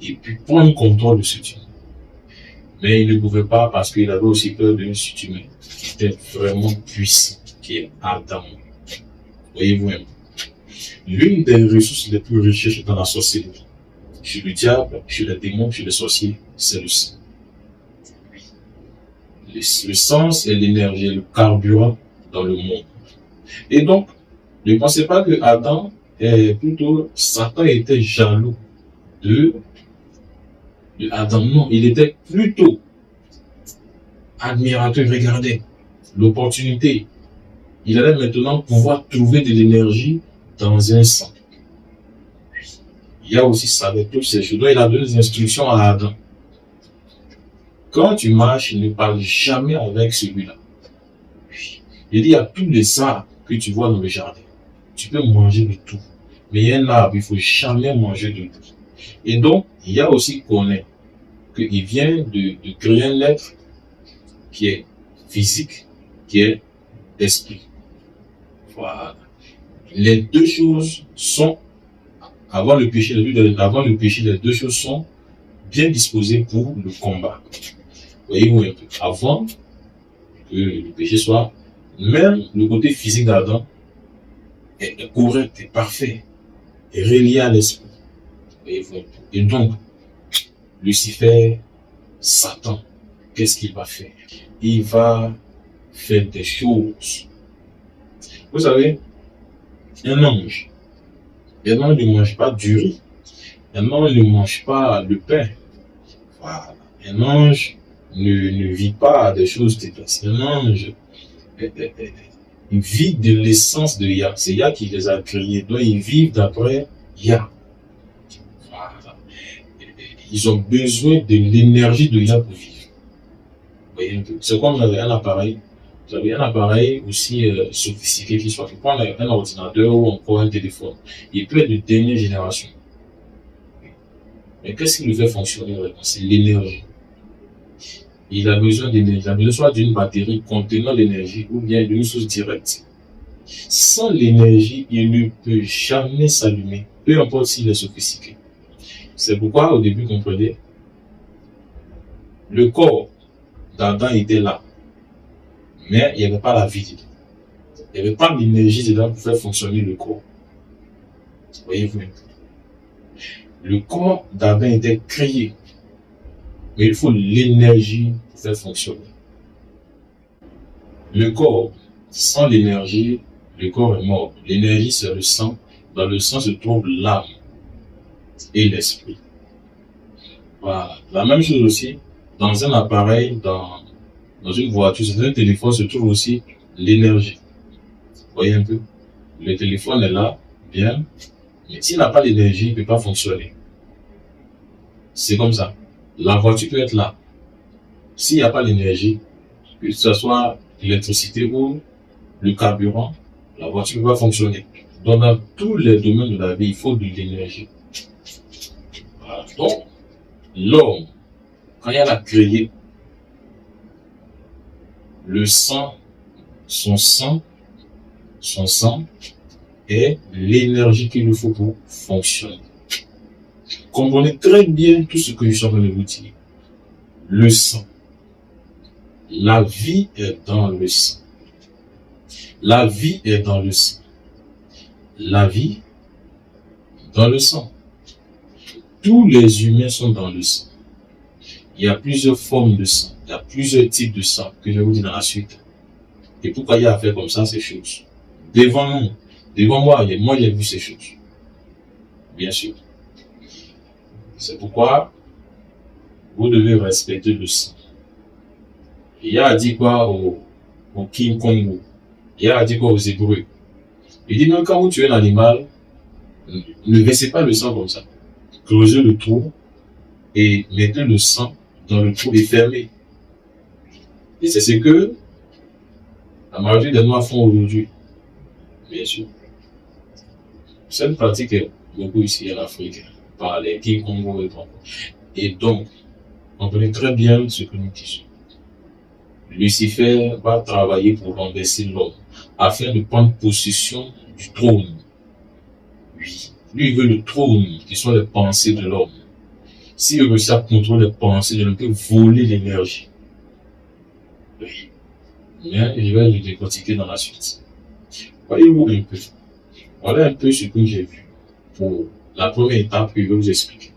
et puis prendre contrôle de cet humain. Mais il ne pouvait pas parce qu'il avait aussi peur d'un cet humain qui était vraiment puissant, qui est Adam. Voyez-vous un peu. L'une des ressources les plus riches dans la sorcellerie, chez le diable, chez les démons, chez les sorciers, c'est le sang. Le sens et l'énergie, le carburant dans le monde. Et donc, ne pensez pas que Adam Satan était jaloux de Adam. Non, il était plutôt admirateur. Regardez l'opportunité. Il allait maintenant pouvoir trouver de l'énergie dans un sang. Il y a aussi savait toutes ces choses. Donc, il a donné des instructions à Adam. Quand tu marches, ne parle jamais avec celui-là. Il dit, il y a tous les arbres que tu vois dans le jardin. Tu peux manger de tout. Mais il y a un arbre, il ne faut jamais manger de tout. Et donc, il y a aussi connaît qu'il vient de créer un être qui est physique, qui est esprit. Voilà. Les deux choses sont, avant le péché, les deux choses sont bien disposées pour le combat. Voyez-vous un peu, avant que le péché soit, même le côté physique d'Adam est correct, est parfait, est relié à l'esprit. Voyez-vous un peu. Et donc, Lucifer, Satan, qu'est-ce qu'il va faire? Il va faire des choses. Vous savez, un ange ne mange pas du riz. Un ange ne mange pas le pain. Voilà. Un ange ne vit pas des choses terrestres. Un ange il vit de l'essence de Yah. C'est Yah qui les a créés. Donc ils vivent d'après Yah. Voilà. Ils ont besoin de l'énergie de Yah pour vivre. Voyez un peu. C'est comme un appareil. Vous avez un appareil aussi sophistiqué qui soit. Vous prenez un ordinateur ou encore un téléphone. Il peut être de dernière génération. Mais qu'est-ce qui le fait fonctionner vraiment? C'est l'énergie. Il a besoin d'énergie. Il a besoin soit d'une batterie contenant l'énergie ou bien d'une source directe. Sans l'énergie, il ne peut jamais s'allumer, peu importe s'il est sophistiqué. C'est pourquoi, au début, comprenez, le corps d'Adam était là, mais il n'y avait pas la vie dedans. Il n'y avait pas l'énergie dedans pour faire fonctionner le corps. Voyez-vous? Le corps d'Adam était créé, mais il faut l'énergie pour faire fonctionner. Le corps, sans l'énergie, le corps est mort. L'énergie, c'est le sang. Dans le sang se trouve l'âme et l'esprit. Voilà. La même chose aussi, dans un appareil, dans une voiture, dans un téléphone se trouve aussi l'énergie. Vous voyez un peu? Le téléphone est là, bien, mais s'il n'a pas l'énergie, il ne peut pas fonctionner. C'est comme ça. La voiture peut être là. S'il n'y a pas l'énergie, que ce soit l'électricité ou le carburant, la voiture ne peut pas fonctionner. Donc, dans tous les domaines de la vie, il faut de l'énergie. Voilà. Donc, l'homme, quand il a créé le sang, son sang est l'énergie qu'il nous faut pour fonctionner. Comprenez très bien tout ce que je suis en train de vous dire. Le sang. La vie est dans le sang. La vie est dans le sang. La vie dans le sang. Tous les humains sont dans le sang. Il y a plusieurs formes de sang. Il y a plusieurs types de sang que je vais vous dire dans la suite. Et pourquoi il y a à faire comme ça ces choses? Devant nous, devant moi j'ai vu ces choses. Bien sûr. C'est pourquoi vous devez respecter le sang. Il y a dit quoi au King Kongo? Il y a dit quoi aux Hébreux? Il dit même quand vous tuez un animal, ne versez pas le sang comme ça. Creusez le trou et mettez le sang dans le trou et fermez. Et c'est ce que la majorité des Noirs font aujourd'hui. Bien sûr. Cette pratique est beaucoup ici en Afrique, par les King Kongo et Congo. Et donc, on connaît très bien ce que nous disons. Lucifer va travailler pour renverser l'homme, afin de prendre possession du trône. Oui. Lui, il veut le trône, qui sont les pensées de l'homme. S'il réussit à contrôler les pensées de l'homme, il peut voler l'énergie. Oui. Mais je vais le décortiquer dans la suite. Voyez-vous un peu. Voilà un peu ce que j'ai vu pour la première étape que je vais vous expliquer.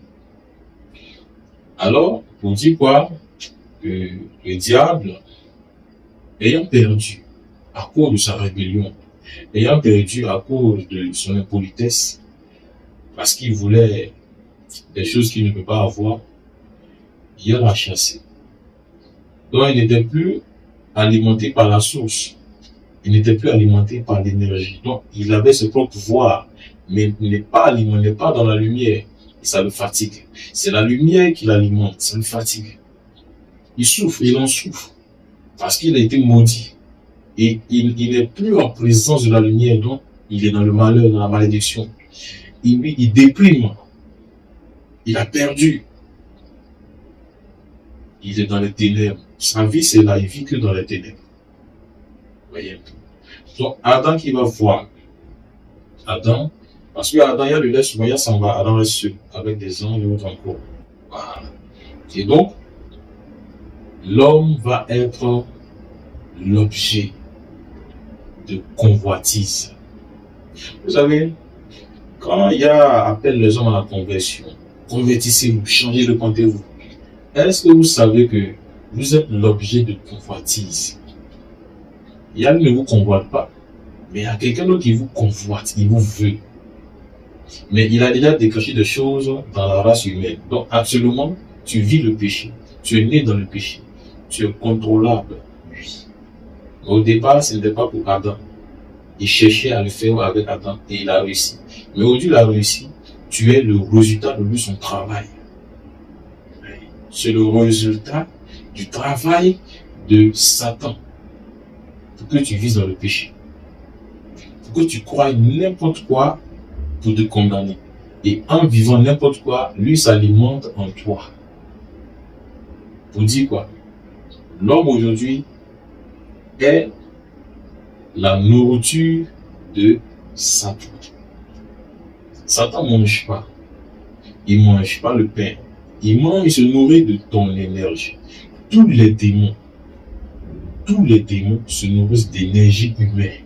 Alors, pour dire quoi? Que le diable, ayant perdu à cause de sa rébellion, ayant perdu à cause de son impolitesse, parce qu'il voulait des choses qu'il ne peut pas avoir, il l'a chassé. Donc il n'était plus alimenté par la source, il n'était plus alimenté par l'énergie. Donc il avait ses propres pouvoirs, mais il n'est pas alimenté, il n'est pas dans la lumière, et ça le fatigue. C'est la lumière qui l'alimente, ça le fatigue. Il souffre, il en souffre, parce qu'il a été maudit. Et il n'est plus en présence de la lumière, donc il est dans le malheur, dans la malédiction. Il déprime. Il a perdu. Il est dans les ténèbres. Sa vie, c'est là, il vit que dans les ténèbres. Voyez un peu. Donc, Adam qui va voir. Adam, parce que Adam, il y a le lait souvent, il s'en va. Adam reste seul, avec des anges et autres encore. Voilà. Et donc, l'homme va être l'objet de convoitise. Vous savez, quand il y a appel les hommes à la conversion, convertissez-vous, changez de comptez-vous. Est-ce que vous savez que vous êtes l'objet de convoitise? Il y a qui ne vous convoite pas, mais il y a quelqu'un d'autre qui vous convoite, il vous veut. Mais il a déjà déclenché des choses dans la race humaine. Donc absolument, tu vis le péché, tu es né dans le péché, tu es contrôlable. Oui. Au départ, ce n'était pas pour Adam. Il cherchait à le faire avec Adam et il a réussi. Mais aujourd'hui, il a réussi. Tu es le résultat de lui, son travail. C'est le résultat du travail de Satan. Pour que tu vises dans le péché. Pour que tu crois n'importe quoi pour te condamner. Et en vivant n'importe quoi, lui s'alimente en toi. Pour dire quoi? L'homme aujourd'hui est la nourriture de Satan. Satan ne mange pas. Il ne mange pas le pain. Il se nourrit de ton énergie. Tous les démons se nourrissent d'énergie humaine.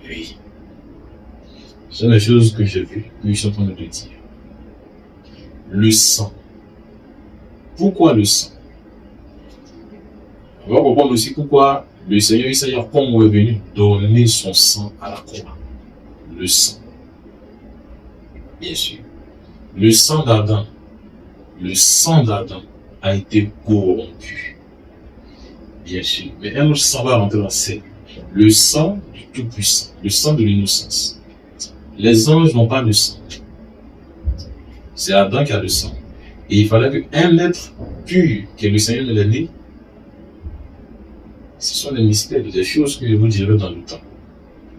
Oui. Ce sont les choses que j'ai vues, que je suis en train de te dire. Le sang. Pourquoi le sang? On va comprendre aussi pourquoi le Seigneur Isaïe, comme est venu donner son sang à la croix. Le sang. Bien sûr. Le sang d'Adam a été corrompu. Bien sûr. Mais un autre sang va rentrer dans cette. Le sang du Tout-Puissant, le sang de l'innocence. Les anges n'ont pas de sang. C'est Adam qui a le sang. Et il fallait qu'un être pur, que le Seigneur ne l'ait né. Ce sont des mystères, des choses que je vous dirai dans le temps.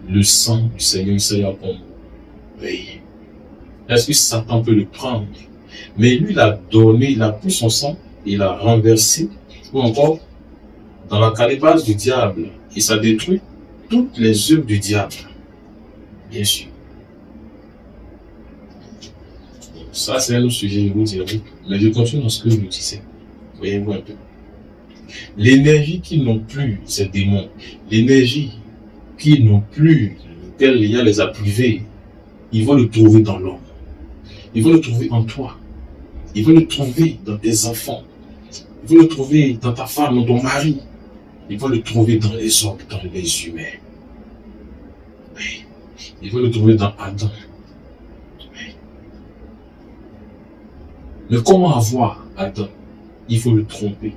Le sang du Seigneur Isaïe. Oui. Est-ce que Satan peut le prendre? Mais lui, il a donné, il a pris son sang, il a renversé, ou encore dans la calebasse du diable. Et ça détruit toutes les œuvres du diable. Bien sûr. Ça, c'est un autre sujet, je vous dirai. Mais je continue dans ce que je vous disais. Voyez-vous un peu. L'énergie qu'ils n'ont plus, ces démons, l'énergie qu'ils n'ont plus, lequel il y a les a privés, ils vont le trouver dans l'homme. Ils vont le trouver en toi. Ils vont le trouver dans tes enfants. Ils vont le trouver dans ta femme, dans ton mari. Ils vont le trouver dans les hommes, dans les humains. Oui. Ils vont le trouver dans Adam. Oui. Mais comment avoir Adam? Il faut le tromper.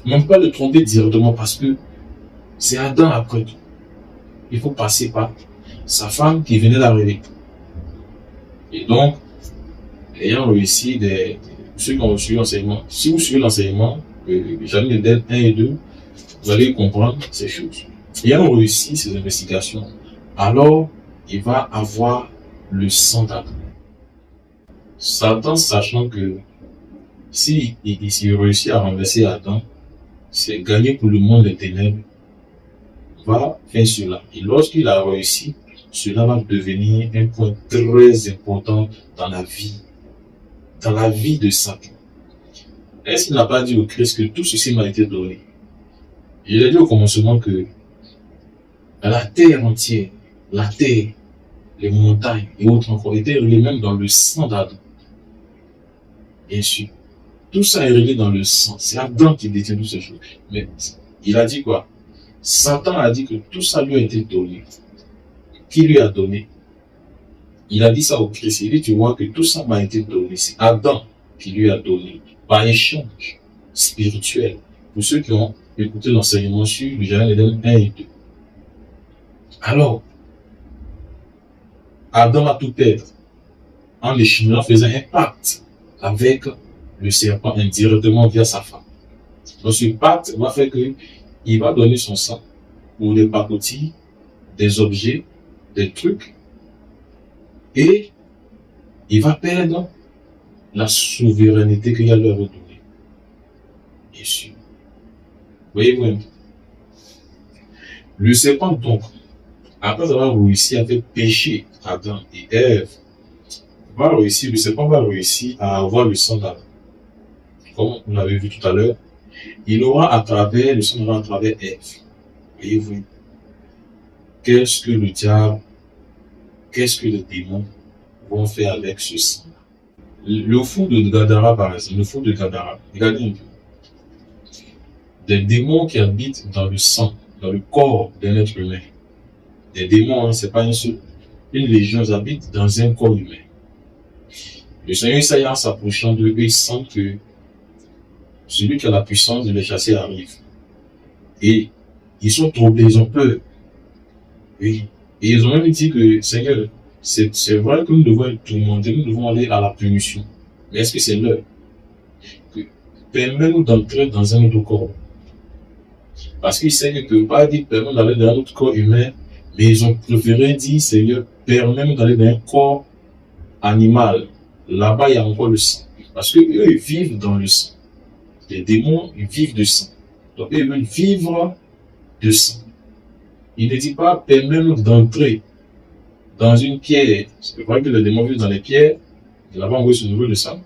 Même pas le tromper directement parce que c'est Adam après tout. Il faut passer par sa femme qui venait d'arriver. Et donc, ayant réussi ceux qui ont reçu l'enseignement, si vous suivez l'enseignement, j'avais les dettes 1 et 2, vous allez comprendre ces choses. Ayant réussi ces investigations, alors il va avoir le sang d'Adam. Satan, sachant que s'il réussit à renverser Adam, c'est gagner pour le monde des ténèbres, va faire cela. Et lorsqu'il a réussi, cela va devenir un point très important dans la vie de Satan. Est-ce qu'il n'a pas dit au Christ que tout ceci m'a été donné? Il a dit au commencement que la terre entière, la terre, les montagnes et autres encore étaient reliées même dans le sang d'Adam. Bien sûr. Tout ça est relié dans le sang. C'est Adam qui détient toutes ces choses. Mais il a dit quoi? Satan a dit que tout ça lui a été donné. Qui lui a donné? Il a dit ça au Christ. Il dit, tu vois que tout ça m'a été donné. C'est Adam qui lui a donné. Par échange spirituel. Pour ceux qui ont écouté l'enseignement sur le Jardin d'Éden 1 et 2. Alors, Adam a tout perdre. En échangeant, faisant un pacte avec le serpent indirectement via sa femme. Donc ce pacte va faire qu'il va donner son sang pour des pacotilles, des objets, des trucs, et il va perdre la souveraineté qu'il a leur redonnée. Bien sûr. Voyez-vous, le serpent donc, après avoir réussi à faire pécher Adam et Ève, le serpent va réussir à avoir le sang d'Adam. Comme on l'avait vu tout à l'heure, il aura à travers le sang d'Adam, à travers Ève. Voyez-vous, qu'est-ce que le diable, qu'est-ce que les démons vont faire avec ce sang? Le fou de Gadara, par exemple, le fou de Gadara, regardez un peu. Des démons qui habitent dans le sang, dans le corps d'un être humain. Des démons, hein, c'est pas un seul. Une légion habite dans un corps humain. Le Seigneur Isaïe, en s'approchant d'eux, il sent que celui qui a la puissance de les chasser arrive. Et ils sont troublés, ils ont peur. Oui. Et ils ont même dit que, Seigneur, c'est vrai que nous devons être tourmentés, nous devons aller à la punition. Mais est-ce que c'est l'heure? Permets-nous d'entrer dans un autre corps. Parce qu'ils savent que pas dit permets-nous d'aller dans un autre corps humain, mais ils ont préféré dire, Seigneur, permets-nous d'aller dans un corps animal, là-bas il y a encore le sang. Parce que eux, ils vivent dans le sang. Les démons, ils vivent de sang. Donc, eux, ils veulent vivre de sang. Il ne dit pas, permets-nous d'entrer dans une pierre. C'est vrai que le démon vit dans les pierres, là-bas on voit ce niveau de sang.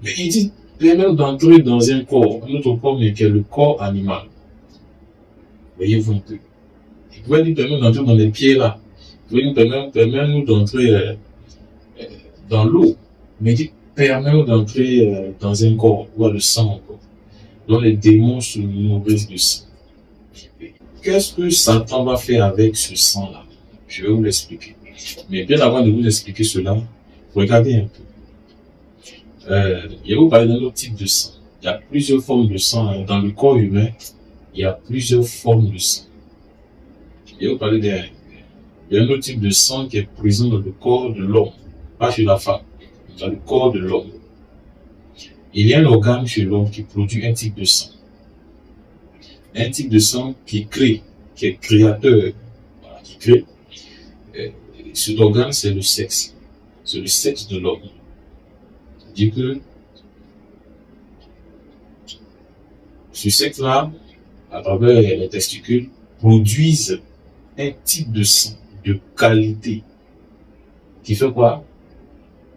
Mais il dit, permets-nous d'entrer dans un corps, un autre corps, mais qui est le corps animal. Voyez-vous un peu. Il pouvait nous permettre d'entrer dans les pierres là. Il pouvait nous permettre d'entrer dans l'eau. Mais il dit, permets-nous d'entrer dans un corps, ou le sang encore. Donc les démons se nourrissent du sang. Qu'est-ce que Satan va faire avec ce sang-là? Je vais vous l'expliquer. Mais bien avant de vous expliquer cela, regardez un peu. Je vais vous parler d'un autre type de sang. Il y a plusieurs formes de sang. Dans le corps humain, il y a plusieurs formes de sang. Je vais vous parler d'un autre type de sang qui est présent dans le corps de l'homme, pas chez la femme, dans le corps de l'homme. Il y a un organe chez l'homme qui produit un type de sang. Un type de sang qui crée, qui est créateur, voilà, qui crée. Cet organe, c'est le sexe. C'est le sexe de l'homme. C'est-à-dire que ce sexe-là, à travers les testicules, produisent un type de sang de qualité qui fait quoi?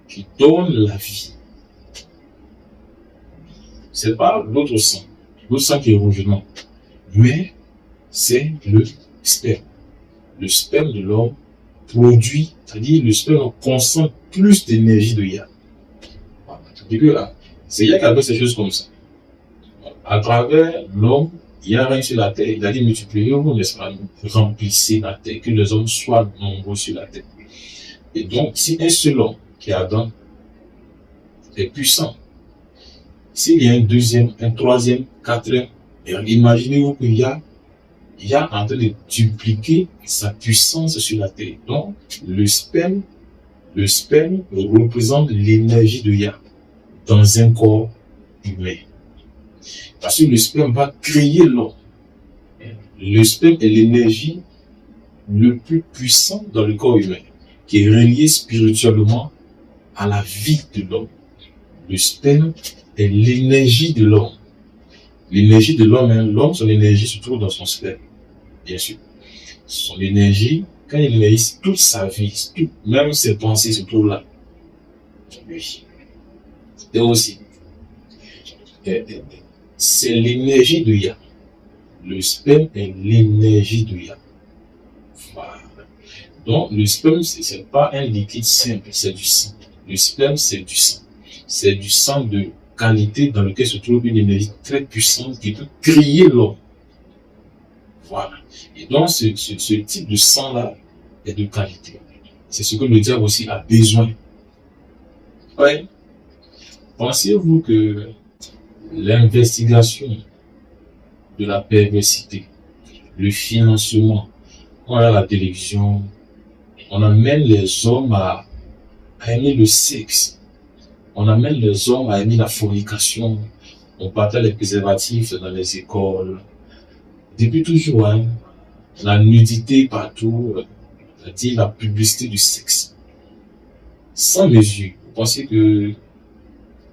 Qui donne la vie. C'est pas l'autre sang qui est rouge, non. Mais c'est le sperme. Le sperme de l'homme produit, c'est-à-dire le sperme concentre plus d'énergie de Ya. C'est-à-dire que là, c'est Ya qui a fait ces choses comme ça. À travers l'homme, il y a rien sur la terre. Il a dit multipliez-vous, n'est-ce pas, remplissez la terre, que les hommes soient nombreux sur la terre. Et donc, si un seul homme, qui est Adam, est puissant, s'il y a un deuxième, un troisième, quatrième, imaginez-vous qu'il y a en train de dupliquer sa puissance sur la terre. Donc, le sperme représente l'énergie de Ya dans un corps humain. Parce que le sperme va créer l'homme. Le sperme est l'énergie le plus puissante dans le corps humain, qui est reliée spirituellement à la vie de l'homme. Le sperme est l'énergie de l'homme. L'énergie de l'homme, l'homme, son énergie se trouve dans son sperme, bien sûr. Son énergie, quand il énergise toute sa vie, même ses pensées se trouvent là. Oui. Et aussi, c'est l'énergie de Ya. Le sperme est l'énergie de Ya. Voilà. Donc, le sperme, ce n'est pas un liquide simple, c'est du sang. Le sperme, c'est du sang. C'est du sang de qualité dans lequel se trouve une énergie très puissante qui peut créer l'homme. Voilà. Et donc, ce type de sang-là est de qualité. C'est ce que le diable aussi a besoin. Ouais. Pensez-vous que l'investigation de la perversité, le financement, on a la télévision, on amène les hommes à aimer le sexe, on amène les hommes à aimer la fornication, on partage les préservatifs dans les écoles, depuis toujours, hein, la nudité partout, c'est-à-dire la publicité du sexe, sans mesure. Vous pensez que,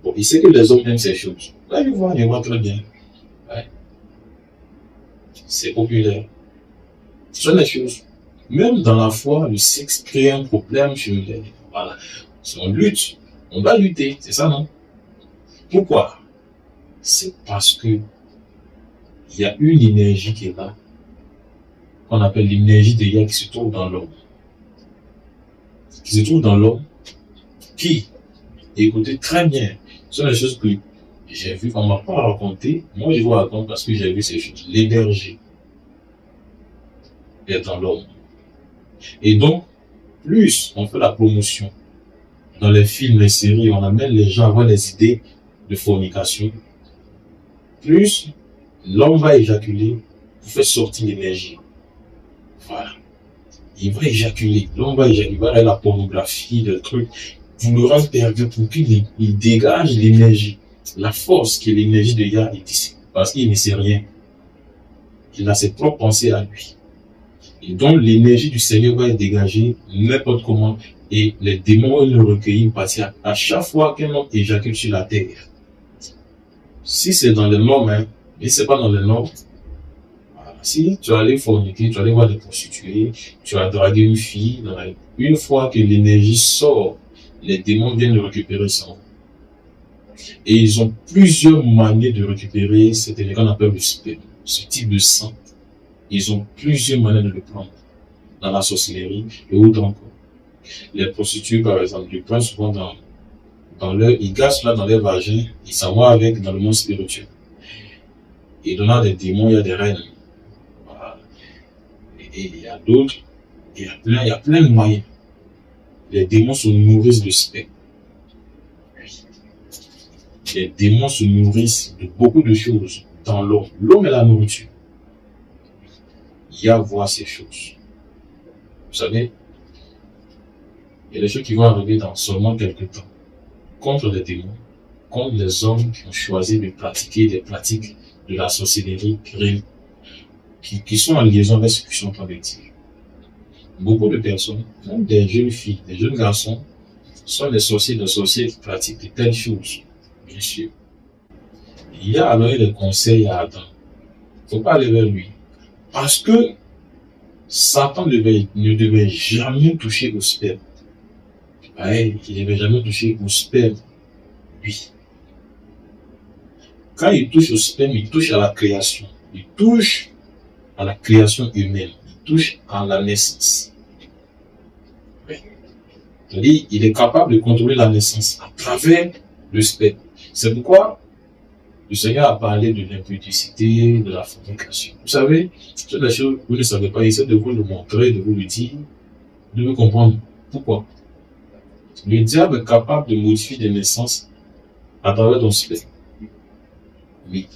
bon, il sait que les hommes aiment ces choses. Là, je vois très bien. Ouais. C'est populaire. Ce sont les choses. Même dans la foi, le sexe crée un problème chez les... Voilà. Si on lutte, on doit lutter, c'est ça, non? Pourquoi? C'est parce que il y a une énergie qui est là, qu'on appelle l'énergie de Ya qui se trouve dans l'homme. Qui se trouve dans l'homme, qui, écoutez très bien, ce sont les choses que j'ai vues, on ne m'a pas raconté, moi je vous raconte parce que j'ai vu ces choses. L'énergie est dans l'homme. Et donc, plus on fait la promotion dans les films, les séries, on amène les gens à avoir des idées de fornication, plus l'homme va éjaculer pour faire sortir l'énergie. Voilà. Il va éjaculer. L'homme va éjaculer. Il va aller à la pornographie, le truc, pour le rendre perdu, pour qu'il dégage l'énergie. La force qui est l'énergie de Ya est ici. Parce qu'il ne sait rien. Il a ses propres pensées à lui. et dont l'énergie du Seigneur va être dégagée n'importe comment, et les démons vont le recueillir partir à chaque fois qu'un homme éjacule sur la terre. Si c'est dans les normes, hein, mais c'est pas dans les normes. Si tu vas aller forniquer, tu vas aller voir des prostituées, tu vas draguer une fille, une fois que l'énergie sort, les démons viennent le récupérer sans. Et ils ont plusieurs manières de récupérer cette énergie qu'on appelle le sperme, ce type de sang. Ils ont plusieurs manières de le prendre. Dans la sorcellerie et autres encore. Les prostituées, par exemple, le prennent souvent ils gardent cela dans leur vagin, ils s'en vont avec dans le monde spirituel. Et dans des démons, il y a des reines. Voilà. Et il y a d'autres, il y a plein de moyens. Les démons se nourrissent de sperme. Les démons se nourrissent de beaucoup de choses dans l'homme. L'homme est la nourriture. Il y a à voir ces choses. Vous savez, il y a des choses qui vont arriver dans seulement quelques temps. Contre les démons, contre les hommes qui ont choisi de pratiquer des pratiques de la sorcellerie qui sont en liaison avec ce qu'ils sont en train de dire. Beaucoup de personnes, même des jeunes filles, des jeunes garçons, sont des sorciers qui pratiquent de telles choses, bien sûr. Il y a alors des conseils à Adam. Il ne faut pas aller vers lui. Parce que Satan ne devait jamais toucher au sperme. Ouais, il ne devait jamais toucher au sperme. Oui. Quand il touche au sperme, il touche à la création. Il touche à la création humaine. Il touche à la naissance. Oui. C'est-à-dire, il est capable de contrôler la naissance à travers le sperme. C'est pourquoi le Seigneur a parlé de l'impudicité, de la fornication. Vous savez, c'est des choses que vous ne savez pas. Il essaie de vous le montrer, de vous le dire, de vous comprendre. Pourquoi? Le diable est capable de modifier des naissances à travers ton sperme. Oui.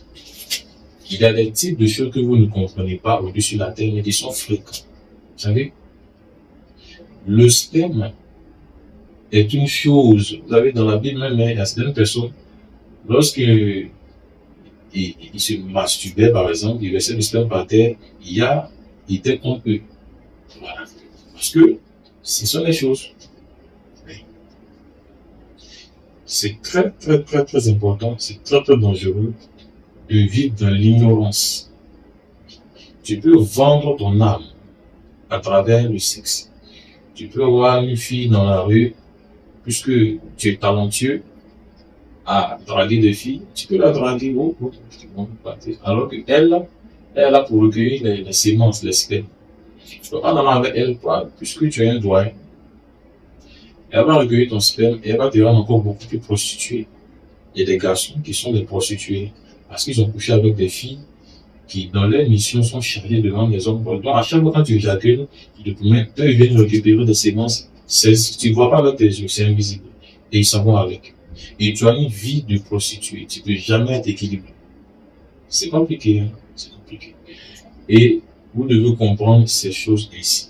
Il y a des types de choses que vous ne comprenez pas au-dessus de la terre, mais qui sont fréquents. Vous savez, le sperme est une chose. Vous savez, dans la Bible même, il y a certaines personnes, lorsqu'ils se masturbaient, par exemple, ils versaient le sperme par terre, il était contre eux. Voilà. Parce que ce sont les choses. C'est très, très, très, très important, c'est très, très dangereux de vivre dans l'ignorance. Tu peux vendre ton âme à travers le sexe. Tu peux voir une fille dans la rue, puisque tu es talentueux à draguer des filles, tu peux la draguer alors qu'elle a pour recueillir les sémences, les spermes. Tu peux pas en avoir avec elle, puisque tu es un doigt. Elle va recueillir ton sperme et elle va te rendre encore beaucoup plus prostituée. Il y a des garçons qui sont des prostituées parce qu'ils ont couché avec des filles qui, dans leur mission, sont chargées de rendre les hommes. Donc, à chaque fois quand tu éjacules, ils viennent récupérer des sémences. Tu ne vois pas avec tes yeux, c'est invisible. Et ils s'en vont avec. Et tu as une vie de prostituée. Tu ne peux jamais être équilibré. C'est compliqué, hein? C'est compliqué. Et vous devez comprendre ces choses ici.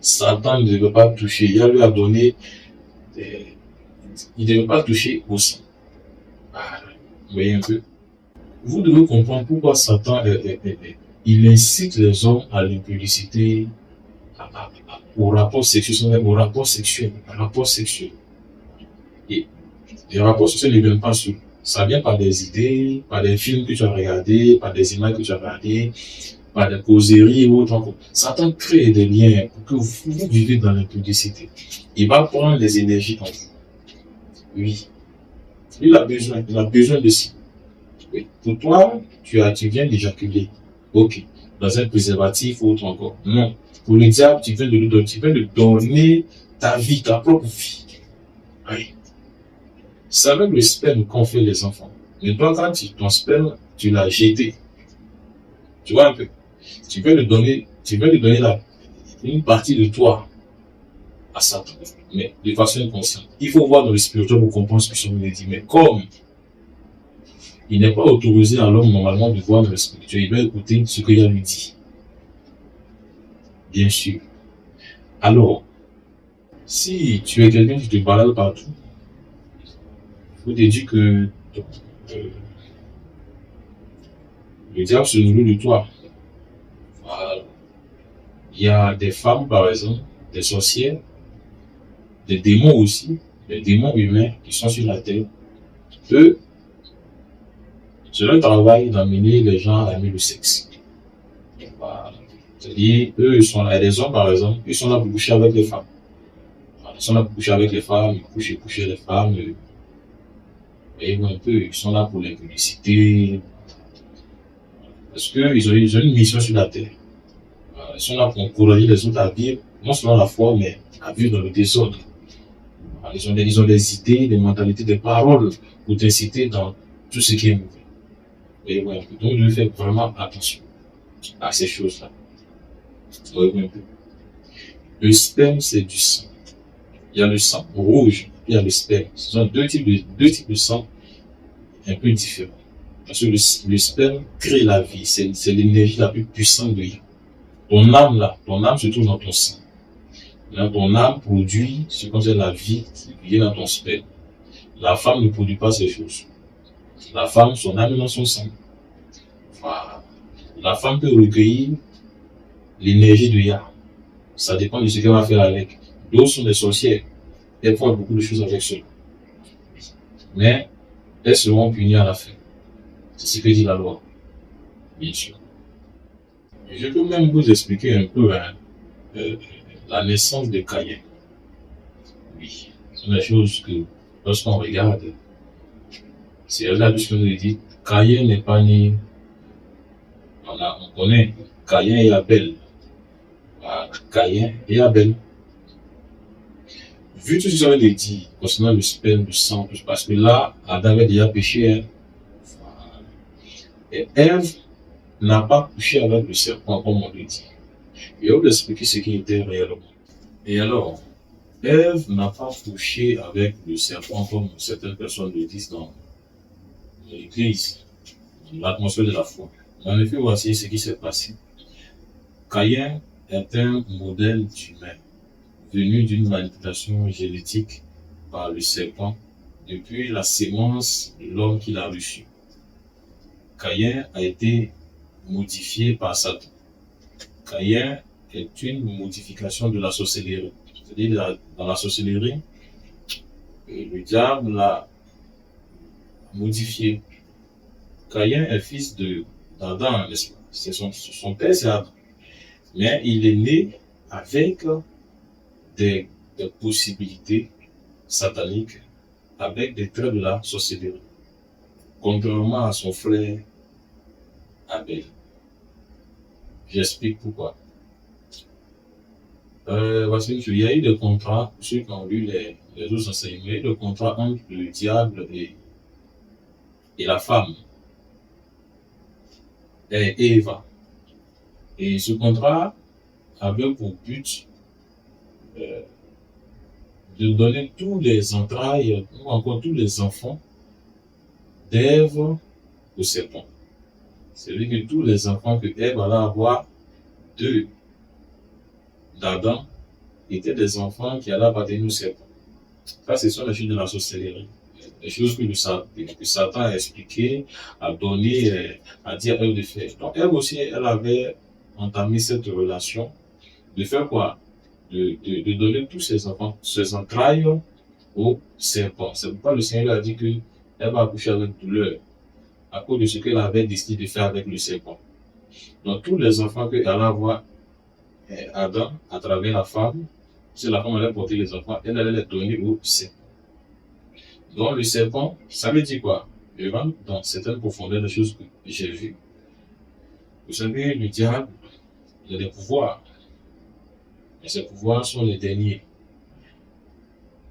Satan ne devait pas toucher. Il lui a donné, il ne devait pas toucher au sang. Vous voyez un peu. Vous devez comprendre pourquoi Satan, il incite les hommes à l'impudicité, au rapport sexuel, même au rapport sexuel. Et les rapports sexuels ne viennent pas seuls. Ça vient par des idées, par des films que tu as regardés, par des images que tu as regardées, par des causeries ou autre. Satan crée des liens pour que vous vivez dans l'impudicité. Il va prendre les énergies en vous. Oui. Il a besoin de ça. Oui. Pour toi, tu viens d'éjaculer. Ok. Dans un préservatif ou autre encore. Non. Pour le diable, tu viens de lui donner ta vie, ta propre vie. Oui. C'est avec le sperme qu'on fait les enfants. Mais toi, quand ton sperme, tu l'as jeté. Tu vois un peu. Tu veux lui donner une partie de toi à Satan, mais de façon inconsciente. Il faut voir dans le spirituel pour comprendre ce que son dit. Mais comme il n'est pas autorisé à l'homme normalement de voir dans le spirituel, il doit écouter ce qu'il a lui dit. Bien sûr. Alors, si tu es quelqu'un qui te balade partout, il faut te dire que le diable se nourrit de toi. Voilà. Il y a des femmes, par exemple, des sorcières, des démons aussi, des démons humains qui sont sur la terre. Eux, c'est leur travail d'amener les gens à aimer le sexe. Voilà. C'est-à-dire, eux, ils sont là, des hommes, par exemple, ils sont là pour coucher avec les femmes. Voilà. Ils sont là pour coucher avec les femmes, ils couchent les femmes. Et un peu, ils sont là pour les publicités. Parce qu'ils ont une mission sur la terre. Voilà. Ils sont là pour encourager les autres à vivre, non seulement la foi, mais à vivre dans le désordre. Voilà. Ils ont des idées, des mentalités, des paroles pour t'inciter dans tout ce qui est mauvais. Et ouais, donc je fais vraiment attention à ces choses-là. Le sperme, c'est du sang. Il y a le sang rouge, il y a le sperme. Ce sont deux types de sang un peu différents. Parce que le sperme crée la vie, c'est l'énergie la plus puissante de Yah. Ton âme se trouve dans ton sang. Là, ton âme produit ce qu'on appelle la vie qui est dans ton sperme. La femme ne produit pas ces choses. La femme, son âme est dans son sang. Voilà. La femme peut recueillir l'énergie de Yah. Ça dépend de ce qu'elle va faire avec. D'autres sont des sorcières. Elles font beaucoup de choses avec cela. Mais elles seront punies à la fin. C'est ce que dit la loi. Bien sûr. Je peux même vous expliquer un peu la naissance de Caïn. Oui. Ce sont des choses que, lorsqu'on regarde, c'est là ce que nous dit. Caïn n'est pas né. On connaît Caïn et Abel. Caïn et Abel. Vu tout ce que j'avais dit concernant le sperme, du sang, parce que là, Adam avait déjà péché. Hein. Et Ève n'a pas couché avec le serpent, comme on le dit. Et on va vous expliquer ce qui était réellement. Et alors, Ève n'a pas couché avec le serpent, comme certaines personnes le disent dans l'église, dans l'atmosphère de la foi. En effet, voici ce qui s'est passé. Caïn est un modèle d'humain, venu d'une manipulation génétique par le serpent depuis la sémence de l'homme qu'il a reçu. Caïn a été modifié par Satan. Caïn est une modification de la sorcellerie. C'est-à-dire, dans la sorcellerie, le diable l'a modifié. Caïn est fils d'Adam, n'est-ce pas? Son père, c'est Adam. Mais il est né avec des possibilités sataniques, avec des traits de la sorcellerie. Contrairement à son frère Abel. J'explique pourquoi. Voici, il y a eu des contrats, ceux qui ont lu les autres enseignements, il y a eu des contrats entre le diable et la femme, et Eva. Et ce contrat avait pour but de donner tous les entrailles, ou encore tous les enfants d'Ève au serpent. C'est-à-dire que tous les enfants que Ève allait avoir d'Adam étaient des enfants qui allaient appartenir au serpent. Ça, ce sont les choses de la sorcellerie. Les choses que Satan a expliquées, a donné, a dit à Ève de faire. Donc, Ève aussi, elle avait entamé cette relation de faire quoi? De donner tous ses enfants, ses entrailles au serpent. C'est pourquoi le Seigneur a dit qu'elle va accoucher avec douleur à cause de ce qu'elle avait décidé de faire avec le serpent. Donc, tous les enfants qu'elle allait avoir Adam à travers la femme, si la femme allait porter les enfants, elle allait les donner au serpent. Donc, le serpent, ça veut dire quoi? Je rentre dans certaines profondeurs de choses que j'ai vues. Vous savez, le diable, il a des pouvoirs. Et ces pouvoirs sont les derniers.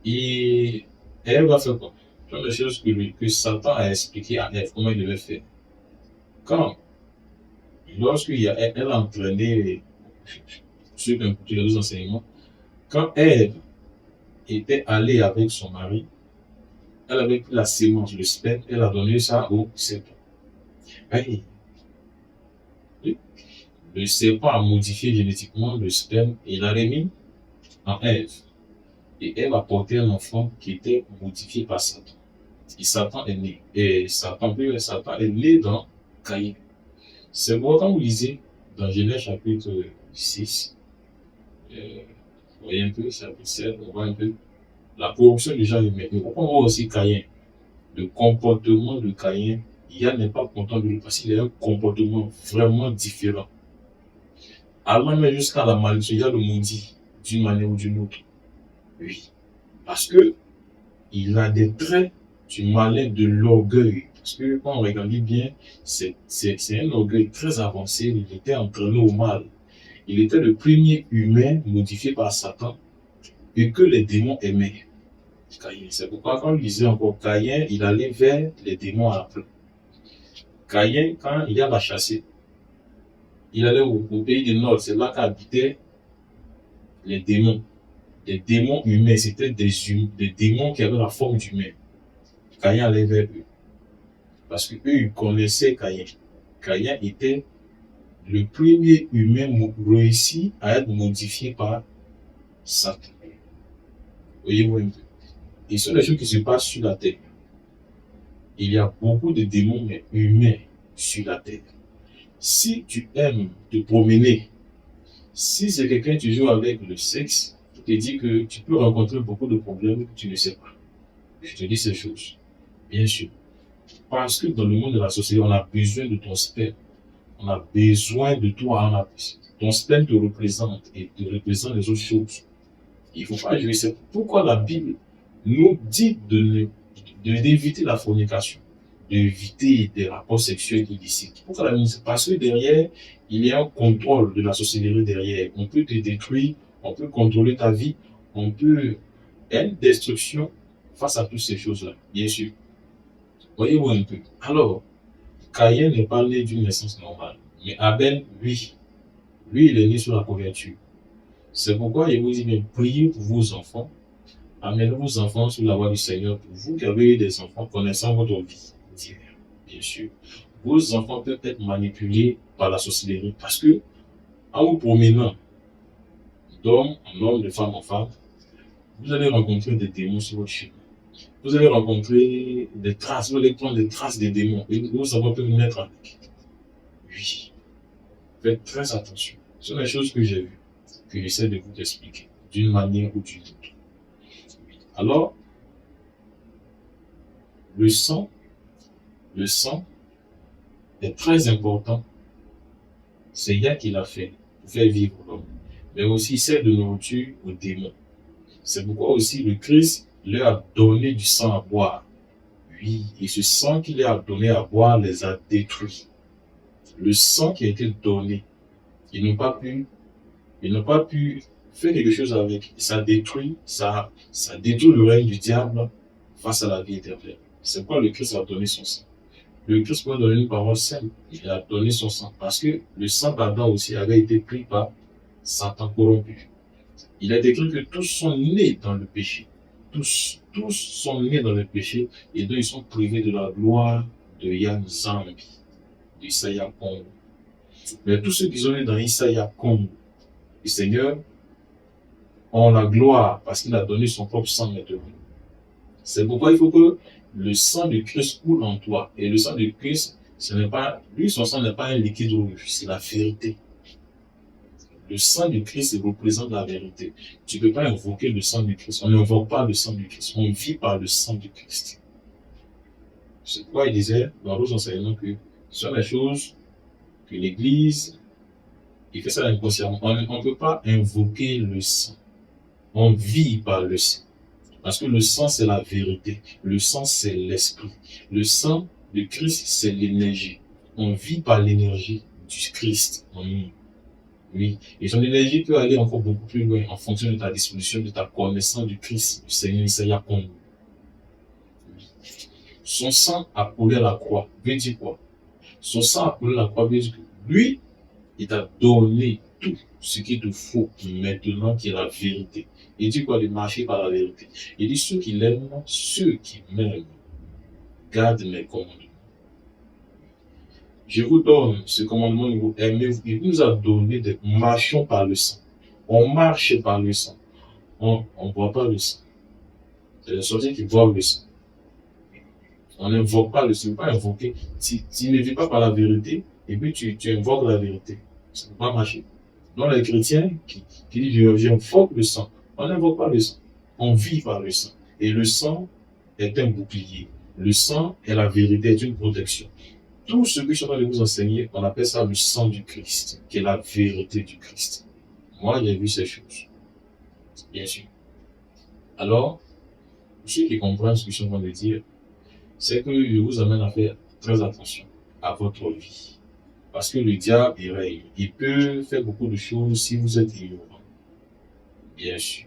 Et elle va faire quoi? Ce sont des choses que Satan a expliqué à Ève, comment il devait faire. Elle a entraîné ceux qui ont écouté les deux enseignements, quand Ève était allée avec son mari, elle avait pris la sémence, le sperme, elle a donné ça au serpent. Hey. Le serpent a modifié génétiquement le sperme et il l'a remis en Ève. Et Ève a porté un enfant qui était modifié par Satan. Et Satan est né. Et Satan est né dans Caïn. C'est pourquoi quand vous lisez dans Genèse chapitre 6, Vous voyez un peu, chapitre 7, on voit un peu la corruption du genre humain. Et on voit aussi Caïn. Le comportement de Caïn, Yann n'est pas content de lui parce qu'il a un comportement vraiment différent. Allant même jusqu'à la malédiction, il y a le maudit d'une manière ou d'une autre. Oui. Parce que il a des traits du malin, de l'orgueil. Parce que quand on regarde bien, c'est un orgueil très avancé. Il était entraîné au mal. Il était le premier humain modifié par Satan et que les démons aimaient. Caïn. C'est pourquoi quand on lisait encore Caïn, il allait vers les démons à la fin. Caïn, quand il a chassé, il allait au pays du Nord. C'est là qu'habitaient les démons. Les démons humains, c'était des démons qui avaient la forme d'humains. Caïn allait vers eux. Parce qu'eux, ils connaissaient Caïn. Caïn était le premier humain réussi à être modifié par Satan. Voyez-vous un peu. Et ce sont des choses qui se passent sur la terre. Il y a beaucoup de démons mais humains sur la terre. Si tu aimes te promener, si c'est quelqu'un qui joue avec le sexe, je te dis que tu peux rencontrer beaucoup de problèmes que tu ne sais pas. Je te dis ces choses, bien sûr. Parce que dans le monde de la société, on a besoin de ton sperme. On a besoin de toi. Ton sperme te représente et te représente les autres choses. Il ne faut pas jouer. C'est pourquoi la Bible nous dit d'éviter la fornication, d'éviter des rapports sexuels illicites. Pourquoi la Bible? Parce que derrière, il y a un contrôle de la société derrière. On peut te détruire, on peut contrôler ta vie, on peut... Il y a une destruction face à toutes ces choses-là, bien sûr. Voyez-vous un peu. Alors, Caïn n'est pas né d'une naissance normale. Mais Abel, oui. Lui, il est né sur la couverture. C'est pourquoi il vous dit, mais priez pour vos enfants. Amenez vos enfants sur la voie du Seigneur. Pour vous qui avez eu des enfants connaissant votre vie. Bien sûr. Vos enfants peuvent être manipulés par la sorcellerie. Parce que, en vous promenant d'homme en homme, de femme en femme, vous allez rencontrer des démons sur votre chemin. Vous allez rencontrer des traces, vous allez prendre des traces des démons. Et vos enfants peuvent naître avec. Oui. Faites très attention. Ce sont des choses que j'ai vues, que j'essaie de vous expliquer, d'une manière ou d'une autre. Alors, le sang est très important. C'est Yah qui l'a fait pour faire vivre l'homme. Mais aussi, il sert de nourriture aux démons. C'est pourquoi aussi le Christ leur a donné du sang à boire. Oui, et ce sang qu'il leur a donné à boire les a détruits. Le sang qui a été donné, ils n'ont pas pu faire quelque chose avec. Ça détruit le règne du diable face à la vie éternelle. C'est pourquoi le Christ a donné son sang. Le Christ peut donner une parole simple. Il a donné son sang. Parce que le sang d'Adam aussi avait été pris par Satan corrompu. Il est écrit que tous sont nés dans le péché. Tous sont nés dans le péché et donc ils sont privés de la gloire de Yann Zambi, d'Issaïa Congo. Mais tous ceux qui sont nés dans Issaïa Congo, le Seigneur ont la gloire parce qu'il a donné son propre sang maintenant. C'est pourquoi il faut que le sang de Christ coule en toi. Et le sang de Christ, son sang n'est pas un liquide rouge, c'est la vérité. Le sang de Christ représente la vérité. Tu ne peux pas invoquer le sang de Christ. On n'invoque pas le sang de Christ. On vit par le sang de Christ. C'est pourquoi il disait dans d'autres enseignements que ce sont les choses que l'Église, il fait ça inconsciemment. On ne peut pas invoquer le sang. On vit par le sang. Parce que le sang, c'est la vérité. Le sang, c'est l'esprit. Le sang de Christ, c'est l'énergie. On vit par l'énergie du Christ en nous. Oui. Et son énergie peut aller encore beaucoup plus loin en fonction de ta disposition, de ta connaissance du Christ, du Seigneur Issaïa Congo. Oui. Son sang a coulé à la croix. Veut dire quoi? Son sang a coulé à la croix veut dire que lui, il t'a donné tout ce qu'il te faut maintenant qui est la vérité. Il dit quoi? De marcher par la vérité. Il dit ceux qui l'aiment, ceux qui m'aiment, gardent mes commandements. Je vous donne ce commandement, vous aimez-vous. Il nous a donné de marchons par le sang. On marche par le sang. On ne boit pas le sang. C'est les sorciers qui boivent le sang. On n'invoque pas le sang. Pas invoquer. Tu ne vis pas par la vérité et puis tu invoques la vérité. Ça ne peut pas marcher. Donc les chrétiens qui disent j'invoque le sang, on n'invoque pas le sang, on vit par le sang. Et le sang est un bouclier. Le sang est la vérité, est une protection. Tout ce que je suis en train de vous enseigner, on appelle ça le sang du Christ, qui est la vérité du Christ. Moi, j'ai vu ces choses, bien sûr. Alors, pour ceux qui comprennent ce que je suis en train de dire, c'est que je vous amène à faire très attention à votre vie. Parce que le diable, il règne. Il peut faire beaucoup de choses si vous êtes ignorant. Bien sûr.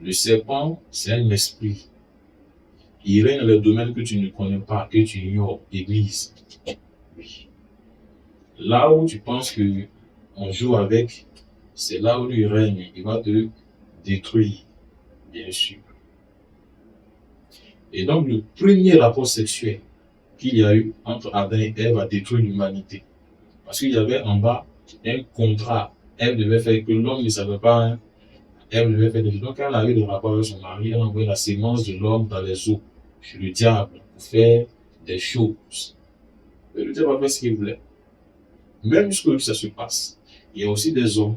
Le serpent, c'est un esprit. Il règne dans les domaines que tu ne connais pas, que tu ignores. Église. Oui. Là où tu penses que on joue avec, c'est là où lui règne. Il va te détruire. Bien sûr. Et donc, le premier rapport sexuel qu'il y a eu entre Adam et Ève a détruit l'humanité. Parce qu'il y avait en bas un contrat. Ève devait faire que l'homme ne savait pas. Hein. Ève devait faire des choses. Donc, quand elle a eu le rapport avec son mari, elle a envoyé la sémence de l'homme dans les eaux, chez le diable, pour faire des choses. Mais le diable a fait ce qu'il voulait. Même jusqu'à ça se passe. Il y a aussi des hommes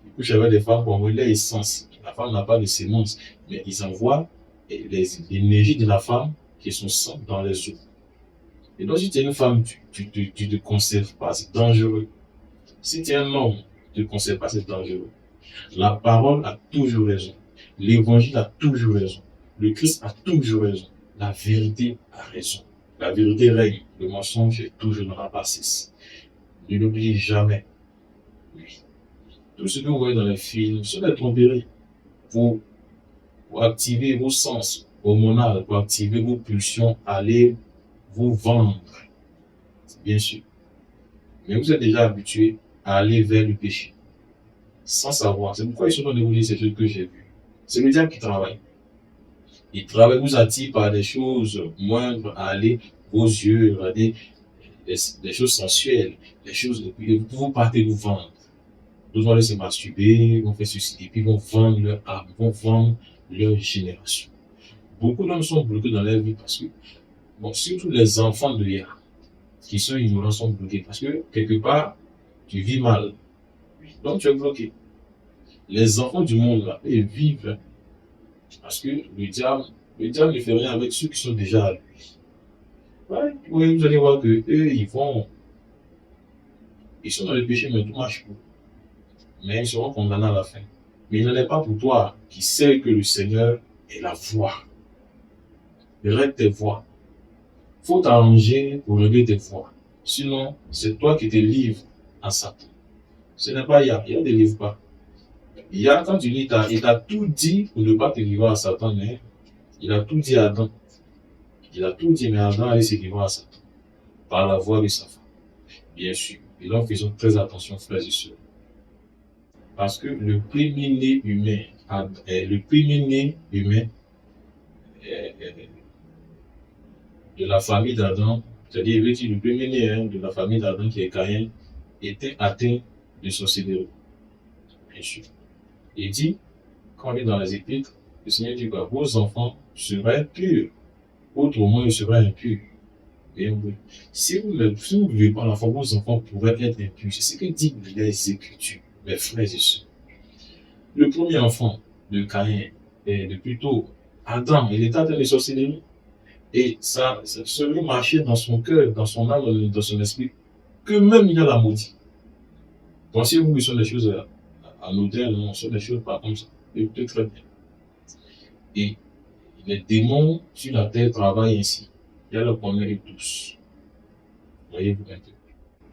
qui couchent avec des femmes pour envoyer leur essence. La femme n'a pas de sémence, mais ils envoient l'énergie de la femme qui est son sang dans les eaux. Et donc, si tu es une femme, tu te conserves pas, c'est dangereux. Si tu es un homme, tu ne te conserves pas, c'est dangereux. La parole a toujours raison. L'évangile a toujours raison. Le Christ a toujours raison. La vérité a raison. La vérité règne. Le mensonge est toujours dans la bassesse. Ne l'oubliez jamais. Oui. Tout ce que vous voyez dans les films, ce sont des tromperies. Pour activer vos sens hormonaux, pour activer vos pulsions, allez vous vendre. Bien sûr. Mais vous êtes déjà habitué à aller vers le péché. Sans savoir. C'est pourquoi ils sont en train de vous dire ces choses que j'ai vues. C'est le diable qui travaille. Il travaille, vous attire par des choses moindres à aller, vos yeux, regarder des choses sensuelles, des choses, et puis vous partez vous vendre. D'autres vont aller se masturber, vont faire ceci, et puis vont vendre leur âme, vont vendre leur génération. Beaucoup d'hommes sont bloqués dans leur vie parce que, bon, surtout les enfants de l'IA, qui sont ignorants, sont bloqués parce que, quelque part, tu vis mal. Donc, tu es bloqué. Les enfants du monde, là, ils vivent parce que le diable ne fait rien avec ceux qui sont déjà à lui. Ouais, oui, vous allez voir que eux, ils sont dans le péché, mais tout marche pour. Mais ils seront condamnés à la fin. Mais il n'en est pas pour toi qui sais que le Seigneur est la voie. Règle tes voies. Faut t'arranger pour régler tes voies. Sinon, c'est toi qui te livres à Satan. Ce n'est pas Yah. Yah ne délivre pas. Yah, quand tu lis, il t'a tout dit pour ne pas te livrer à Satan, mais il a tout dit à Adam. Il a tout dit, mais Adam allait se livrer à Satan. Par la voix de sa femme. Bien sûr. Et donc, faisons très attention, frères et sœurs. Parce que le premier-né humain, de la famille d'Adam, c'est-à-dire le premier-né de la famille d'Adam qui est Caïn, était atteint de sorcellerie. Bien sûr. Il dit, quand on est dans les Épîtres, le Seigneur dit que vos enfants seraient purs, autrement ils seraient impurs. Et oui. Si vous ne vivez pas l'enfant, vos enfants pourraient être impurs. C'est ce que dit les Écritures, mes frères et sœurs. Le premier enfant de Caïn, et de plutôt Adam, il était atteint de sorcellerie. Et ça serait marché dans son cœur, dans son âme, dans son esprit, que même il y a la maudit. Pensez-vous que ce sont des choses anodines, non, ce sont des choses pas comme ça. Écoutez très bien. Et les démons sur la terre travaillent ainsi. Il y a le connaître tous. Voyez-vous un peu.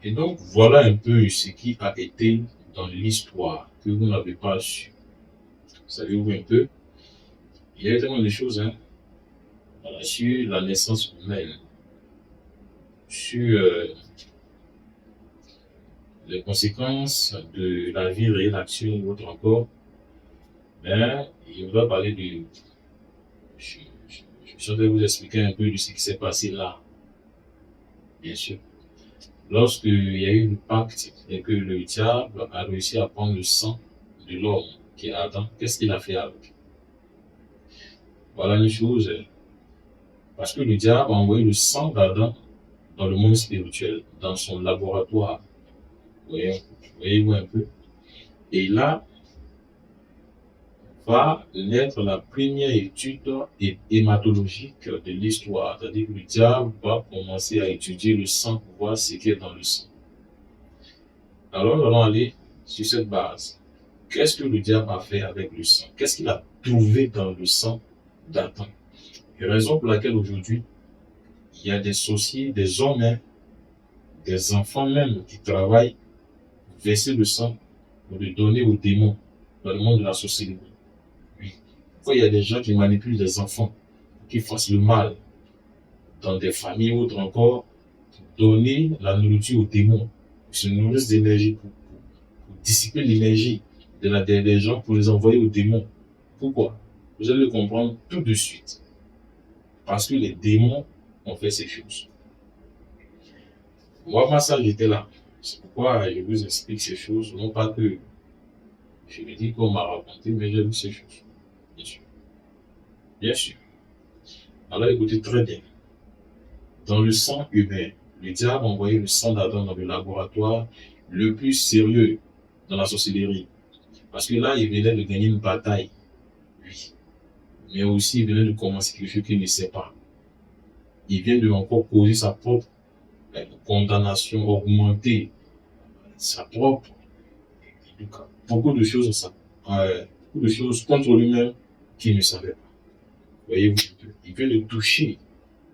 Et donc, voilà un peu ce qui a été dans l'histoire que vous n'avez pas su. Savez-vous un peu? Il y a tellement de choses, hein. Voilà, sur la naissance humaine, sur les conséquences de la vie réelle, action ou autre encore. Mais il va parler de... Je vais vous expliquer un peu de ce qui s'est passé là. Bien sûr. Lorsqu'il y a eu le pacte et que le diable a réussi à prendre le sang de l'homme qui est Adam, qu'est-ce qu'il a fait avec? Voilà une chose. Parce que le diable a envoyé le sang d'Adam dans le monde spirituel, dans son laboratoire. Voyez-vous un peu. Et là, va naître la première étude hématologique de l'histoire. C'est-à-dire que le diable va commencer à étudier le sang pour voir ce qui est dans le sang. Alors, nous allons aller sur cette base. Qu'est-ce que le diable a fait avec le sang? Qu'est-ce qu'il a trouvé dans le sang d'Adam? Et raison pour laquelle aujourd'hui, il y a des sorciers, des hommes, hein, des enfants même qui travaillent pour verser le sang pour le donner aux démons dans le monde de la sorcellerie. Oui. Pourquoi il y a des gens qui manipulent des enfants, qui fassent le mal dans des familles ou autres encore, pour donner la nourriture aux démons, pour se nourrir d'énergie, pour dissiper l'énergie des gens, pour les envoyer aux démons. Pourquoi? Vous allez le comprendre tout de suite. Parce que les démons ont fait ces choses. Moi, ma salle était là. C'est pourquoi je vous explique ces choses. Non pas que je me dis qu'on m'a raconté, mais j'ai vu ces choses. Bien sûr. Bien sûr. Alors écoutez très bien. Dans le sang humain, le diable a envoyé le sang d'Adam dans le laboratoire le plus sérieux dans la sorcellerie. Parce que là, il venait de gagner une bataille. Oui. Mais aussi, il venait de commencer quelque chose qu'il ne sait pas. Il vient de encore causer sa propre condamnation, augmenter sa propre, beaucoup de choses, beaucoup de choses contre lui-même qu'il ne savait pas. Voyez-vous, il vient de toucher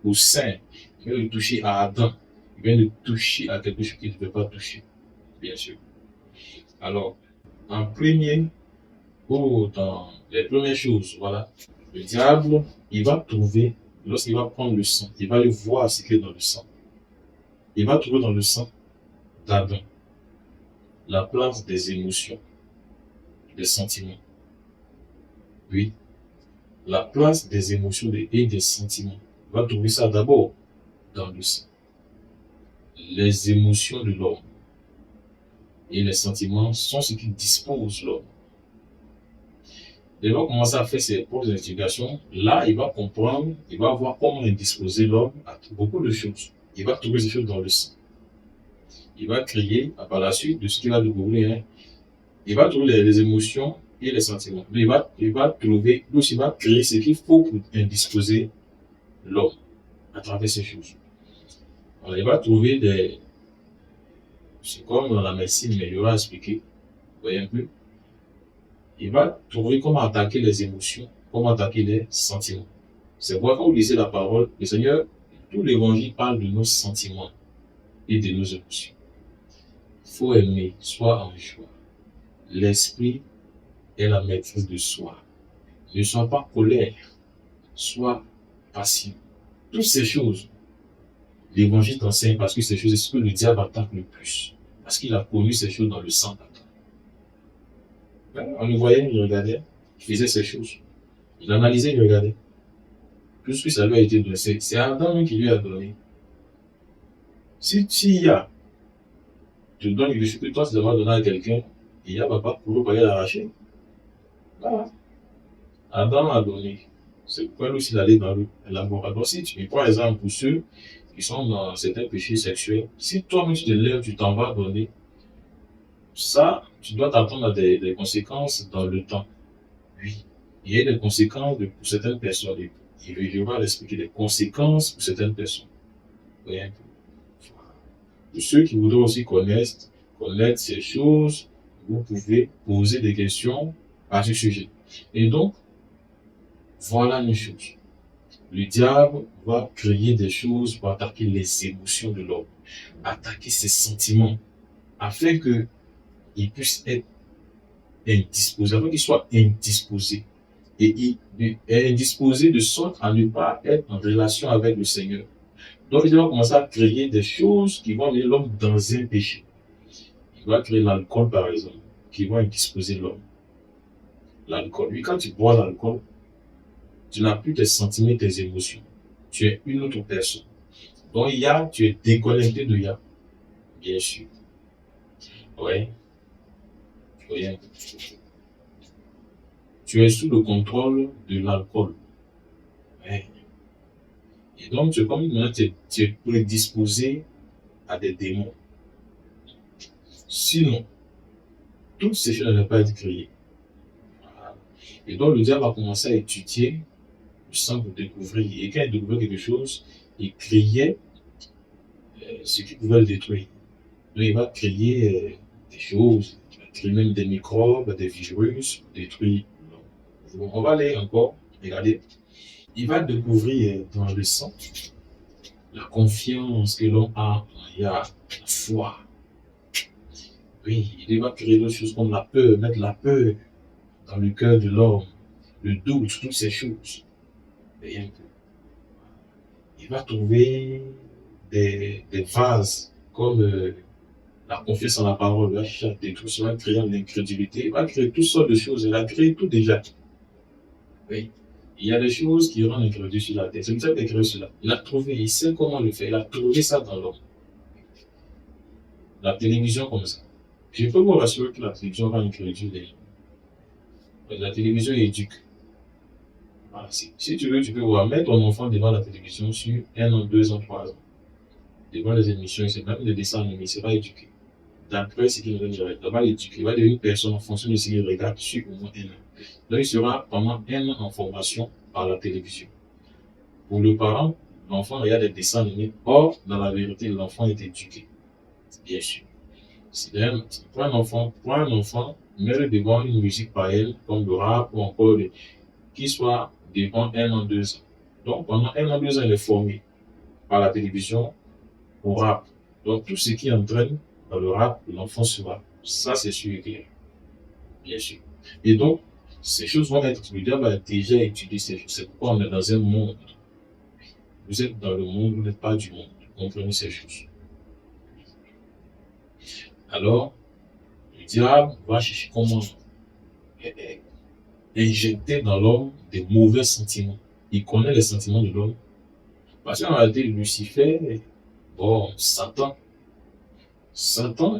au sein, il vient de toucher à Adam, il vient de toucher à quelque chose qu'il ne devait pas toucher, bien sûr. Alors, en premier, ou dans les premières choses, voilà, le diable, il va trouver, lorsqu'il va prendre le sang, il va aller voir ce qui est dans le sang. Il va trouver dans le sang d'Adam la place des émotions, des sentiments. Oui, la place des émotions et des sentiments. Il va trouver ça d'abord dans le sang. Les émotions de l'homme et les sentiments sont ce qui dispose l'homme. Il va commencer à faire ses propres investigations. Là, il va comprendre, il va voir comment est disposé l'homme à beaucoup de choses. Il va trouver ces choses dans le sang. Il va créer, par la suite de ce qu'il va découvrir, hein, il va trouver les émotions et les sentiments. Il va trouver, il va créer ce qu'il faut pour indisposer l'homme à travers ces choses. Alors, il va trouver des... C'est comme dans la médecine, mais il aura expliqué. Vous voyez un peu? Il va trouver comment attaquer les émotions, comment attaquer les sentiments. C'est pourquoi quand vous lisez la parole, le Seigneur, tout l'évangile parle de nos sentiments et de nos émotions. Il faut aimer, soit en joie. L'esprit est la maîtrise de soi. Ne sois pas colère, sois patient. Toutes ces choses, l'évangile t'enseigne parce que ces choses, c'est ce que le diable attaque le plus. Parce qu'il a connu ces choses dans le sang d'Adam. On le voyait, il regardait, il faisait ces choses. Il analysait, il regardait. Tout ce que ça lui a été donné, c'est Adam qui lui a donné. Si il y a, tu donnes quelque chose que toi, tu devras donner à quelqu'un, il y a papa, pour pas l'arracher. Voilà. Adam a donné. C'est pourquoi lui aussi il allait dans le laboratoire. Si tu prends exemple pour ceux qui sont dans certains péchés sexuels, si toi-même tu te lèves, tu t'en vas donner, ça, tu dois t'attendre à des conséquences dans le temps. Oui. Il y a des conséquences pour certaines personnes. Je vais l'expliquer des conséquences pour certaines personnes. Oui, un peu. Pour ceux qui voudraient aussi connaître ces choses, vous pouvez poser des questions à ce sujet. Et donc, voilà une chose. Le diable va créer des choses pour attaquer les émotions de l'homme, attaquer ses sentiments, afin qu'il puisse être indisposé, afin qu'il soit indisposé. Et il est indisposé de sorte à ne pas être en relation avec le Seigneur. Donc, il va commencer à créer des choses qui vont mener l'homme dans un péché. Il va créer l'alcool, par exemple, qui va indisposer l'homme. L'alcool. Oui, quand tu bois l'alcool, tu n'as plus tes sentiments, tes émotions. Tu es une autre personne. Donc, tu es déconnecté de Yah. Bien sûr. Oui. Oui. Tu es sous le contrôle de l'alcool. Oui. Et donc, tu es comme maintenant, tu es prédisposé à des démons. Sinon, toutes ces choses n'avaient pas été créées. Voilà. Et donc le diable a commencé à étudier le sang pour découvrir. Et quand il découvrait quelque chose, il créait ce qui pouvait le détruire. Donc il va créer des choses, il va créer même des microbes, des virus pour détruire l'homme. Donc, on va aller encore, regardez. Il va découvrir dans le sang la confiance que l'homme a en Yah, la foi. Oui, il va créer d'autres choses comme la peur, mettre la peur dans le cœur de l'homme, le doute, toutes ces choses. Rien que. Il va trouver des vases comme la confiance en la parole, il va chercher à détruire cela, créant l'incrédulité, il va créer toutes sortes de choses, il a créé tout déjà. Oui. Il y a des choses qui rendent incrédule sur la terre. C'est pour ça qu'il a créé cela. Il a trouvé, il sait comment le faire, il a trouvé ça dans l'homme. La télévision comme ça. Je peux vous rassurer que la télévision rend incrédule les gens. La télévision éduque. Voilà. Si tu veux, tu peux voir, mettre ton enfant devant la télévision sur 1 an, 2 ans, 3 ans. Devant les émissions, c'est même des dessins animés, c'est pas éduqué. D'après ce qu'il nous donne, il va l'éduquer, il va devenir une personne en fonction de ce qu'il regarde sur au moins 1 an. Donc il sera pendant 1 an en formation par la télévision. Pour le parent, l'enfant regarde des dessins animés. Or, dans la vérité, l'enfant est éduqué. Bien sûr. Pour un enfant, mets-le devant une musique païenne, comme le rap ou encore qui soit devant 1 an, 2 ans. Donc, pendant 1 an, 2 ans, il est formé par la télévision au rap. Donc, tout ce qui entraîne dans le rap, l'enfant sera. Ça, c'est sûr et clair. Bien sûr. Et donc, ces choses vont être, le diable a déjà étudié ces choses. C'est pourquoi on est dans un monde. Vous êtes dans le monde, vous n'êtes pas du monde. Comprenez ces choses. Alors, le diable va chercher comment injecter dans l'homme des mauvais sentiments. Il connaît les sentiments de l'homme. Parce qu'en réalité, Lucifer, bon, Satan,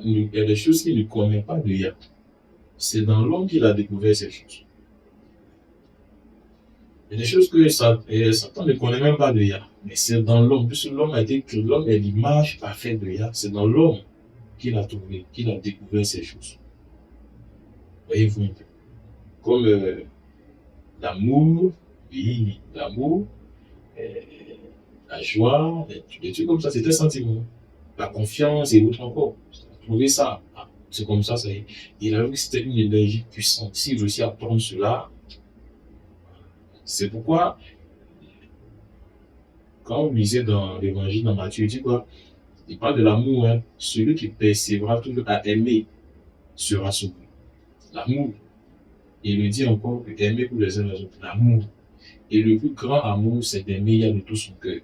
il y a des choses qu'il ne connaît pas de Yah. C'est dans l'homme qu'il a découvert ces choses. Il y a des choses que Satan ne connaît même pas de Yah. Mais c'est dans l'homme, puisque l'homme a été créé, l'homme est l'image parfaite de Yah. C'est dans l'homme qu'il a trouvé, qu'il a découvert ces choses. Voyez-vous un peu. Comme l'amour, oui, l'amour, la joie, des trucs comme ça, c'est un sentiment. La confiance et autres encore. Trouver ça, c'est comme ça, ça y est. Il a vu que c'était une énergie puissante. S'il réussit à prendre cela, c'est pourquoi, quand on lisait dans l'évangile, dans Matthieu, il dit quoi? Il parle de l'amour, hein. Celui qui persévérera toujours à aimer sera sauvé. L'amour. Il le dit encore que aimer pour les uns les autres, l'amour. Et le plus grand amour, c'est d'aimer Yah de tout son cœur.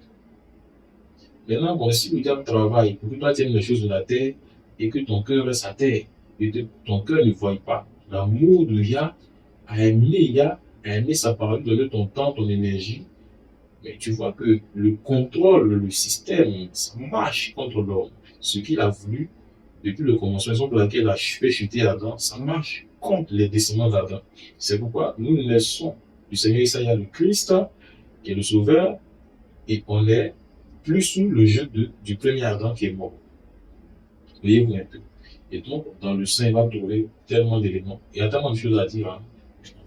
Maintenant, bon, si le diable travaille pour que toi tu aimes les choses de la terre et que ton cœur reste à terre et que ton cœur ne voit pas l'amour de Yah, à aimer sa parole, donner ton temps, ton énergie, mais tu vois que le contrôle, le système, ça marche contre l'homme. Ce qu'il a voulu depuis le commencement, raison pour laquelle il a fait chuter Adam, ça marche contre les descendants d'Adam. C'est pourquoi nous laissons du Seigneur Isaïe le Christ, qui est le Sauveur, et on est plus sous le jeu du premier Adam qui est mort. Voyez-vous un peu. Et donc, dans le sein, il va trouver tellement d'éléments. Il y a tellement de choses à dire. Hein.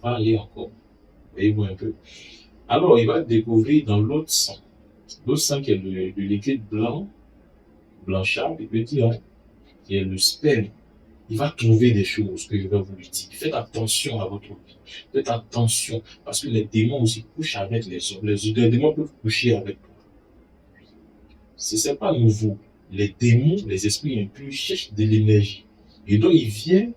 On va aller encore. Voyez-vous un peu. Alors, il va découvrir dans l'autre sang. L'autre sang qui est le liquide blanc, blanchard, il peut dire, qui est le sperme. Il va trouver des choses que je vais vous dire. Faites attention à votre vie. Faites attention. Parce que les démons aussi couchent avec les hommes. Les démons peuvent coucher avec toi. Ce n'est pas nouveau. Les démons, les esprits impurs cherchent de l'énergie. Et donc, ils viennent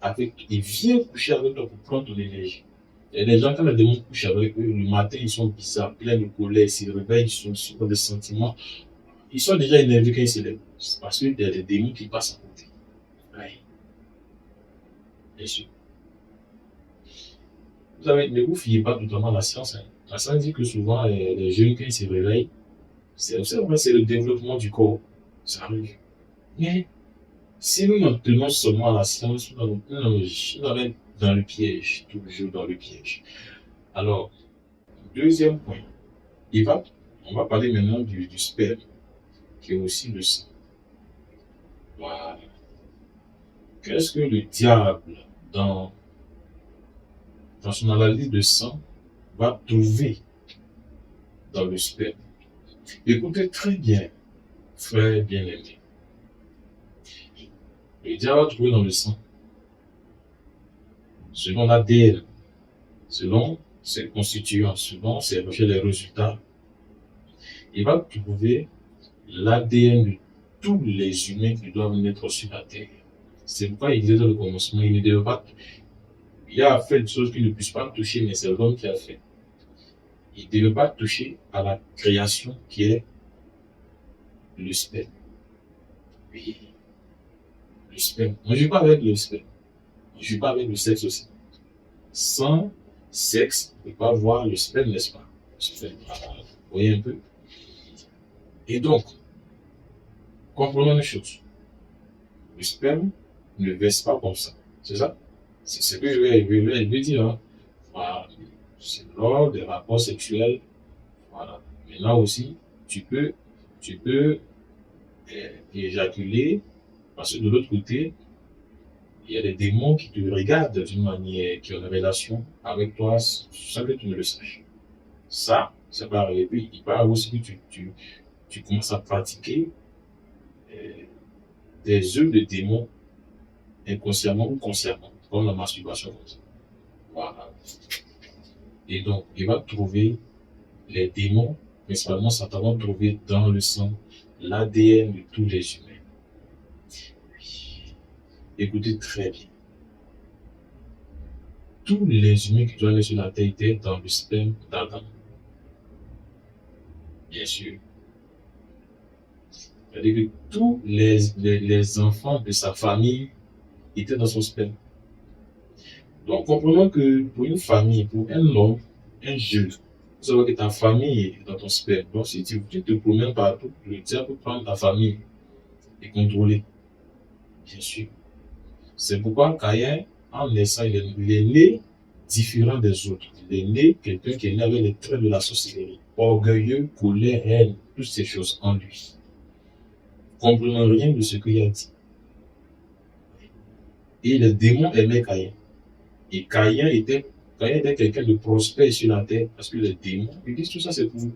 coucher avec toi pour prendre ton énergie. Et les gens, quand les démons couchent avec eux, le matin, ils sont bizarres, pleins de colère, ils se réveillent, ils sont des sentiments. Ils sont déjà énervés quand ils se lèvent. C'est parce qu'il y a des démons qui passent à côté. Ouais. Bien sûr. Ne vous fiez pas totalement à la science. Hein. La science dit que souvent, les jeunes, quand ils se réveillent, c'est le développement du corps. Ça arrive. Mais si nous nous tenons seulement à la science, nous allons dans le piège, toujours dans le piège. Alors, deuxième point, on va parler maintenant du sperme, qui est aussi le sang. Voilà. Qu'est-ce que le diable dans son analyse de sang, va trouver dans le sperme. Écoutez très bien, frère bien-aimé. Le diable va trouver dans le sang, selon l'ADN, selon ses constituants, selon ses résultats, il va trouver l'ADN de tous les humains qui doivent naître sur la terre. C'est pourquoi il disait dans le commencement, il ne devait pas. Il a fait des choses qu'il ne puisse pas toucher, mais c'est l'homme qui a fait. Il ne devait pas toucher à la création qui est le sperme. Oui. Le sperme. On ne joue pas avec le sperme. On ne joue pas avec le sexe aussi. Sans sexe, on ne peut pas voir le sperme, n'est-ce pas? Vous voyez un peu? Et donc, comprenons une chose. Le sperme ne verse pas comme ça. C'est ça? C'est ce que je vais dire. Hein? Voilà. C'est lors des rapports sexuels. Voilà. Maintenant aussi, tu peux éjaculer, parce que de l'autre côté, il y a des démons qui te regardent d'une manière, qui ont une relation avec toi sans que tu ne le saches. Ça peut arriver. Puis il peut arriver aussi que tu commences à pratiquer des œuvres de démons inconsciemment ou consciemment, comme la masturbation. Voilà. Et donc, il va trouver les démons, principalement Satan va trouver dans le sang l'ADN de tous les humains. Écoutez très bien. Tous les humains qui doivent aller sur la terre étaient dans le sperme d'Adam. Bien sûr. C'est-à-dire que tous les enfants de sa famille étaient dans son sperme. Donc, comprenons que pour une famille, pour un homme, un jeune, vous savez que ta famille est dans ton sperme. Donc, si tu te promènes partout, le diable peut prendre ta famille et contrôler. Bien sûr. C'est pourquoi Caïn, en naissant, il est né différent des autres. Il est né quelqu'un qui est né avec les traits de la sorcellerie. Orgueilleux, colère, haine, toutes ces choses en lui. Comprenant rien de ce qu'il a dit. Et les démons aimaient Caïn. Et Caïn était quelqu'un de prospère sur la terre, parce que les démons, ils disent tout ça, c'est pour vous.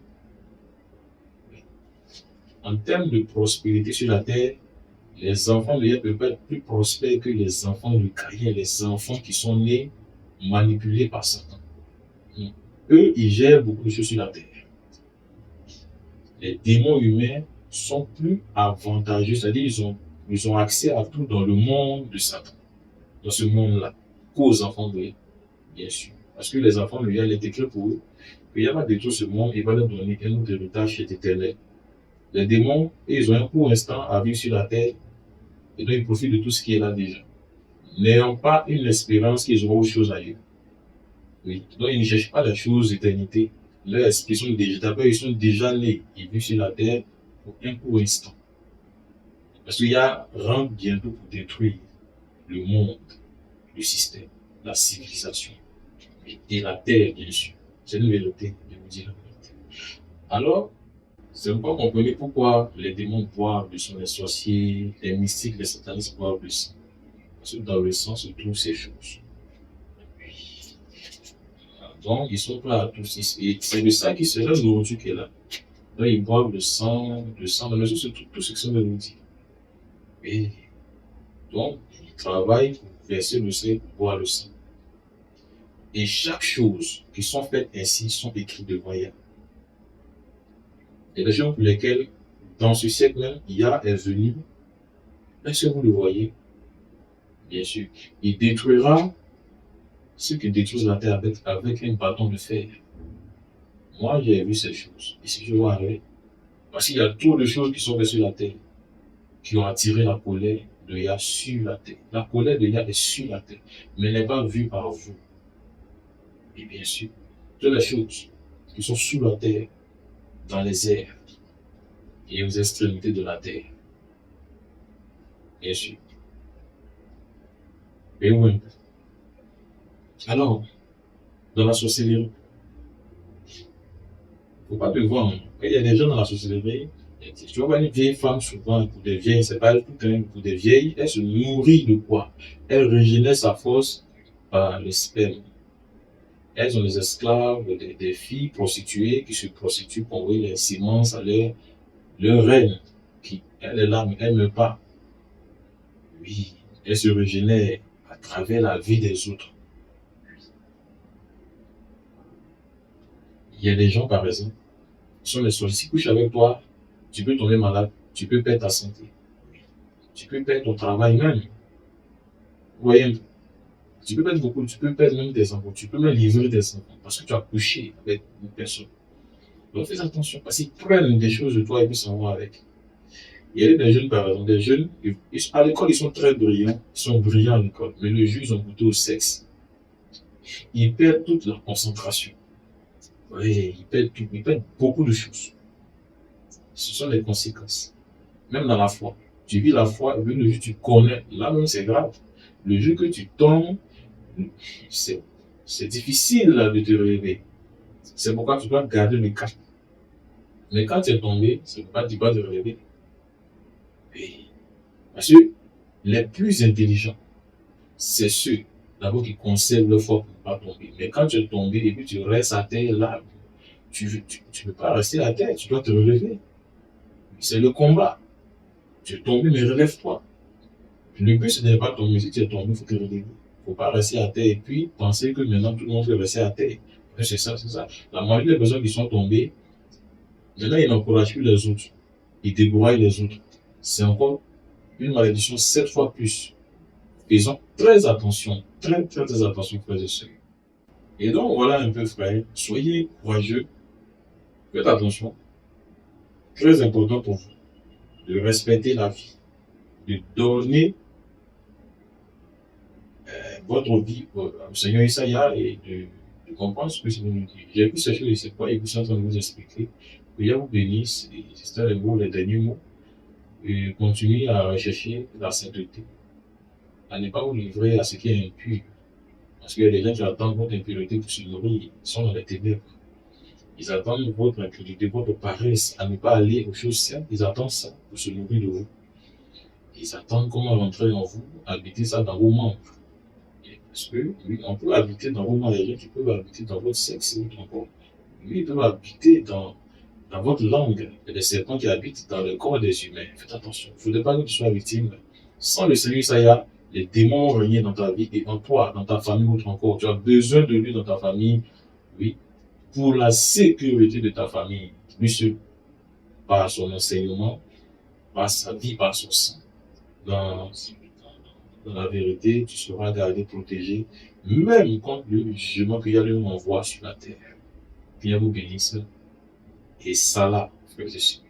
En termes de prospérité sur la terre, les enfants de Yah peuvent être plus prospères que les enfants de Caïn, les enfants qui sont nés manipulés par Satan. Eux, ils gèrent beaucoup de choses sur la terre. Les démons humains sont plus avantageux, c'est-à-dire ils ont accès à tout dans le monde de Satan, dans ce monde-là, qu'aux enfants de Yah, bien sûr. Parce que les enfants de Yah, il est écrit pour eux, qu'il n'y a pas de tout ce monde, il va leur donner un autre héritage qui est éternel. Les démons, ils ont un court instant à vivre sur la terre, et donc ils profitent de tout ce qui est là déjà. N'ayant pas une espérance qu'ils auront autre chose ailleurs. Oui. Donc ils ne cherchent pas la chose d'éternité. Leur esprit ils sont déjà nés. Ils vivent sur la terre pour un court instant. Parce qu'il y a rentre bientôt pour détruire le monde, le système, la civilisation. Et la terre, bien sûr. C'est une vérité, je vous dis la vérité. Alors, c'est pourquoi vous comprenez pourquoi les démons boivent du sang, les sorciers, les mystiques, les satanistes boivent du sang. Parce que dans le sang se trouvent ces choses. Donc, ils sont prêts à tous. Et c'est de ça qui sera la nourriture qui est là. Donc, ils boivent le sang, dans le sang se trouve tout ce qui sont de nourriture. Et donc, ils travaillent pour verser le sang, pour boire le sang. Et chaque chose qui sont faites ainsi sont écrites devant Yah. Et les gens pour lesquels, dans ce siècle même, Yah est venu, est-ce que vous le voyez? Bien sûr. Il détruira ceux qui détruisent la terre avec un bâton de fer. Moi, j'ai vu ces choses. Et si je vois avec, parce qu'il y a trop de choses qui sont faites sur la terre, qui ont attiré la colère de Yah sur la terre. La colère de Yah est sur la terre, mais n'est pas vue par vous. Et bien sûr, toutes les choses qui sont sous la terre, dans les airs et aux extrémités de la terre. Bien sûr. Et oui. Alors, dans la sorcellerie, il ne faut pas te vendre. Il y a des gens dans la sorcellerie, tu vois une vieille femme souvent, pour des vieilles, c'est pas tout pour des vieilles, elle se nourrit de quoi? Elle régénère sa force par le sperme. Elles sont des esclaves, des filles prostituées qui se prostituent pour envoyer les semences à leur reine, qui, elle est là, mais elle ne meurt pas. Oui, elle se régénère à travers la vie des autres. Il y a des gens, par exemple, qui sont les sorciers. S'ils couchent avec toi, tu peux tomber malade, tu peux perdre ta santé, tu peux perdre ton travail même. Vous voyez un peu? Tu peux perdre beaucoup, tu peux perdre même tes enfants, tu peux même livrer tes enfants parce que tu as couché avec une personne. Donc fais attention parce qu'ils prennent des choses de toi et puis s'en vont avec. Il y a des jeunes, par exemple, des jeunes, à l'école, ils sont très brillants, ils sont brillants à l'école, mais le jour, ils ont goûté au sexe. Ils perdent toute leur concentration. Oui, ils perdent beaucoup de choses. Ce sont les conséquences. Même dans la foi. Tu vis la foi, et puis le jour tu connais, là même c'est grave. Le jour que tu tombes, c'est difficile là, de te relever. C'est pourquoi tu dois garder le cap. Mais quand tu es tombé, c'est pas tu vas te relever. Oui. Parce que les plus intelligents, c'est ceux d'abord qui conservent leur foi pour ne pas tomber. Mais quand tu es tombé et puis tu restes à terre là, tu ne peux pas rester à terre, tu dois te relever. C'est le combat. Tu es tombé, mais relève-toi. Le but, ce n'est pas tomber. Si tu es tombé, il faut te relever. Il ne faut pas rester à terre et puis penser que maintenant tout le monde peut rester à terre. C'est ça, c'est ça. La majorité des personnes qui sont tombées, maintenant, ils n'encouragent plus les autres. Ils découragent les autres. C'est encore une malédiction 7 fois plus. Faisons très attention, très attention, frères et sœurs. Et donc, voilà un peu, frère. Soyez courageux. Faites attention. Très important pour vous de respecter la vie, de donner votre vie au Seigneur Isaiah et de comprendre ce que c'est nous dit. J'ai vu ces choses, je ne sais pas, et vous êtes en train de vous expliquer. Que Dieu vous bénisse, et c'est les derniers mots. Et continuez à rechercher la sainteté, à ne pas vous livrer à ce qui est impur. Parce qu'il y a des gens qui attendent votre impureté pour se nourrir, ils sont dans les ténèbres. Ils attendent votre impureté, votre paresse, à ne pas aller aux choses saintes. Ils attendent ça pour se nourrir de vous. Ils attendent comment rentrer en vous, habiter ça dans vos membres. Parce que, oui, on peut habiter dans vos membres, il y a des gens qui peuvent habiter dans votre sexe et votre corps. Oui, ils peuvent habiter dans votre langue. Il y a des serpents qui habitent dans le corps des humains. Faites attention. Il ne faudrait pas que tu sois victime. Sans le Seigneur Isaiah, les démons ont régné dans ta vie et en toi, dans ta famille ou ton corps. Tu as besoin de lui dans ta famille, oui, pour la sécurité de ta famille. Lui seul, par son enseignement, par sa vie, par son sang. Dans la vérité, tu seras gardé, protégé, même contre le jugement qu'il y a lui envoie sur la terre. Dieu vous bénisse. Et ça là, frères et sœurs.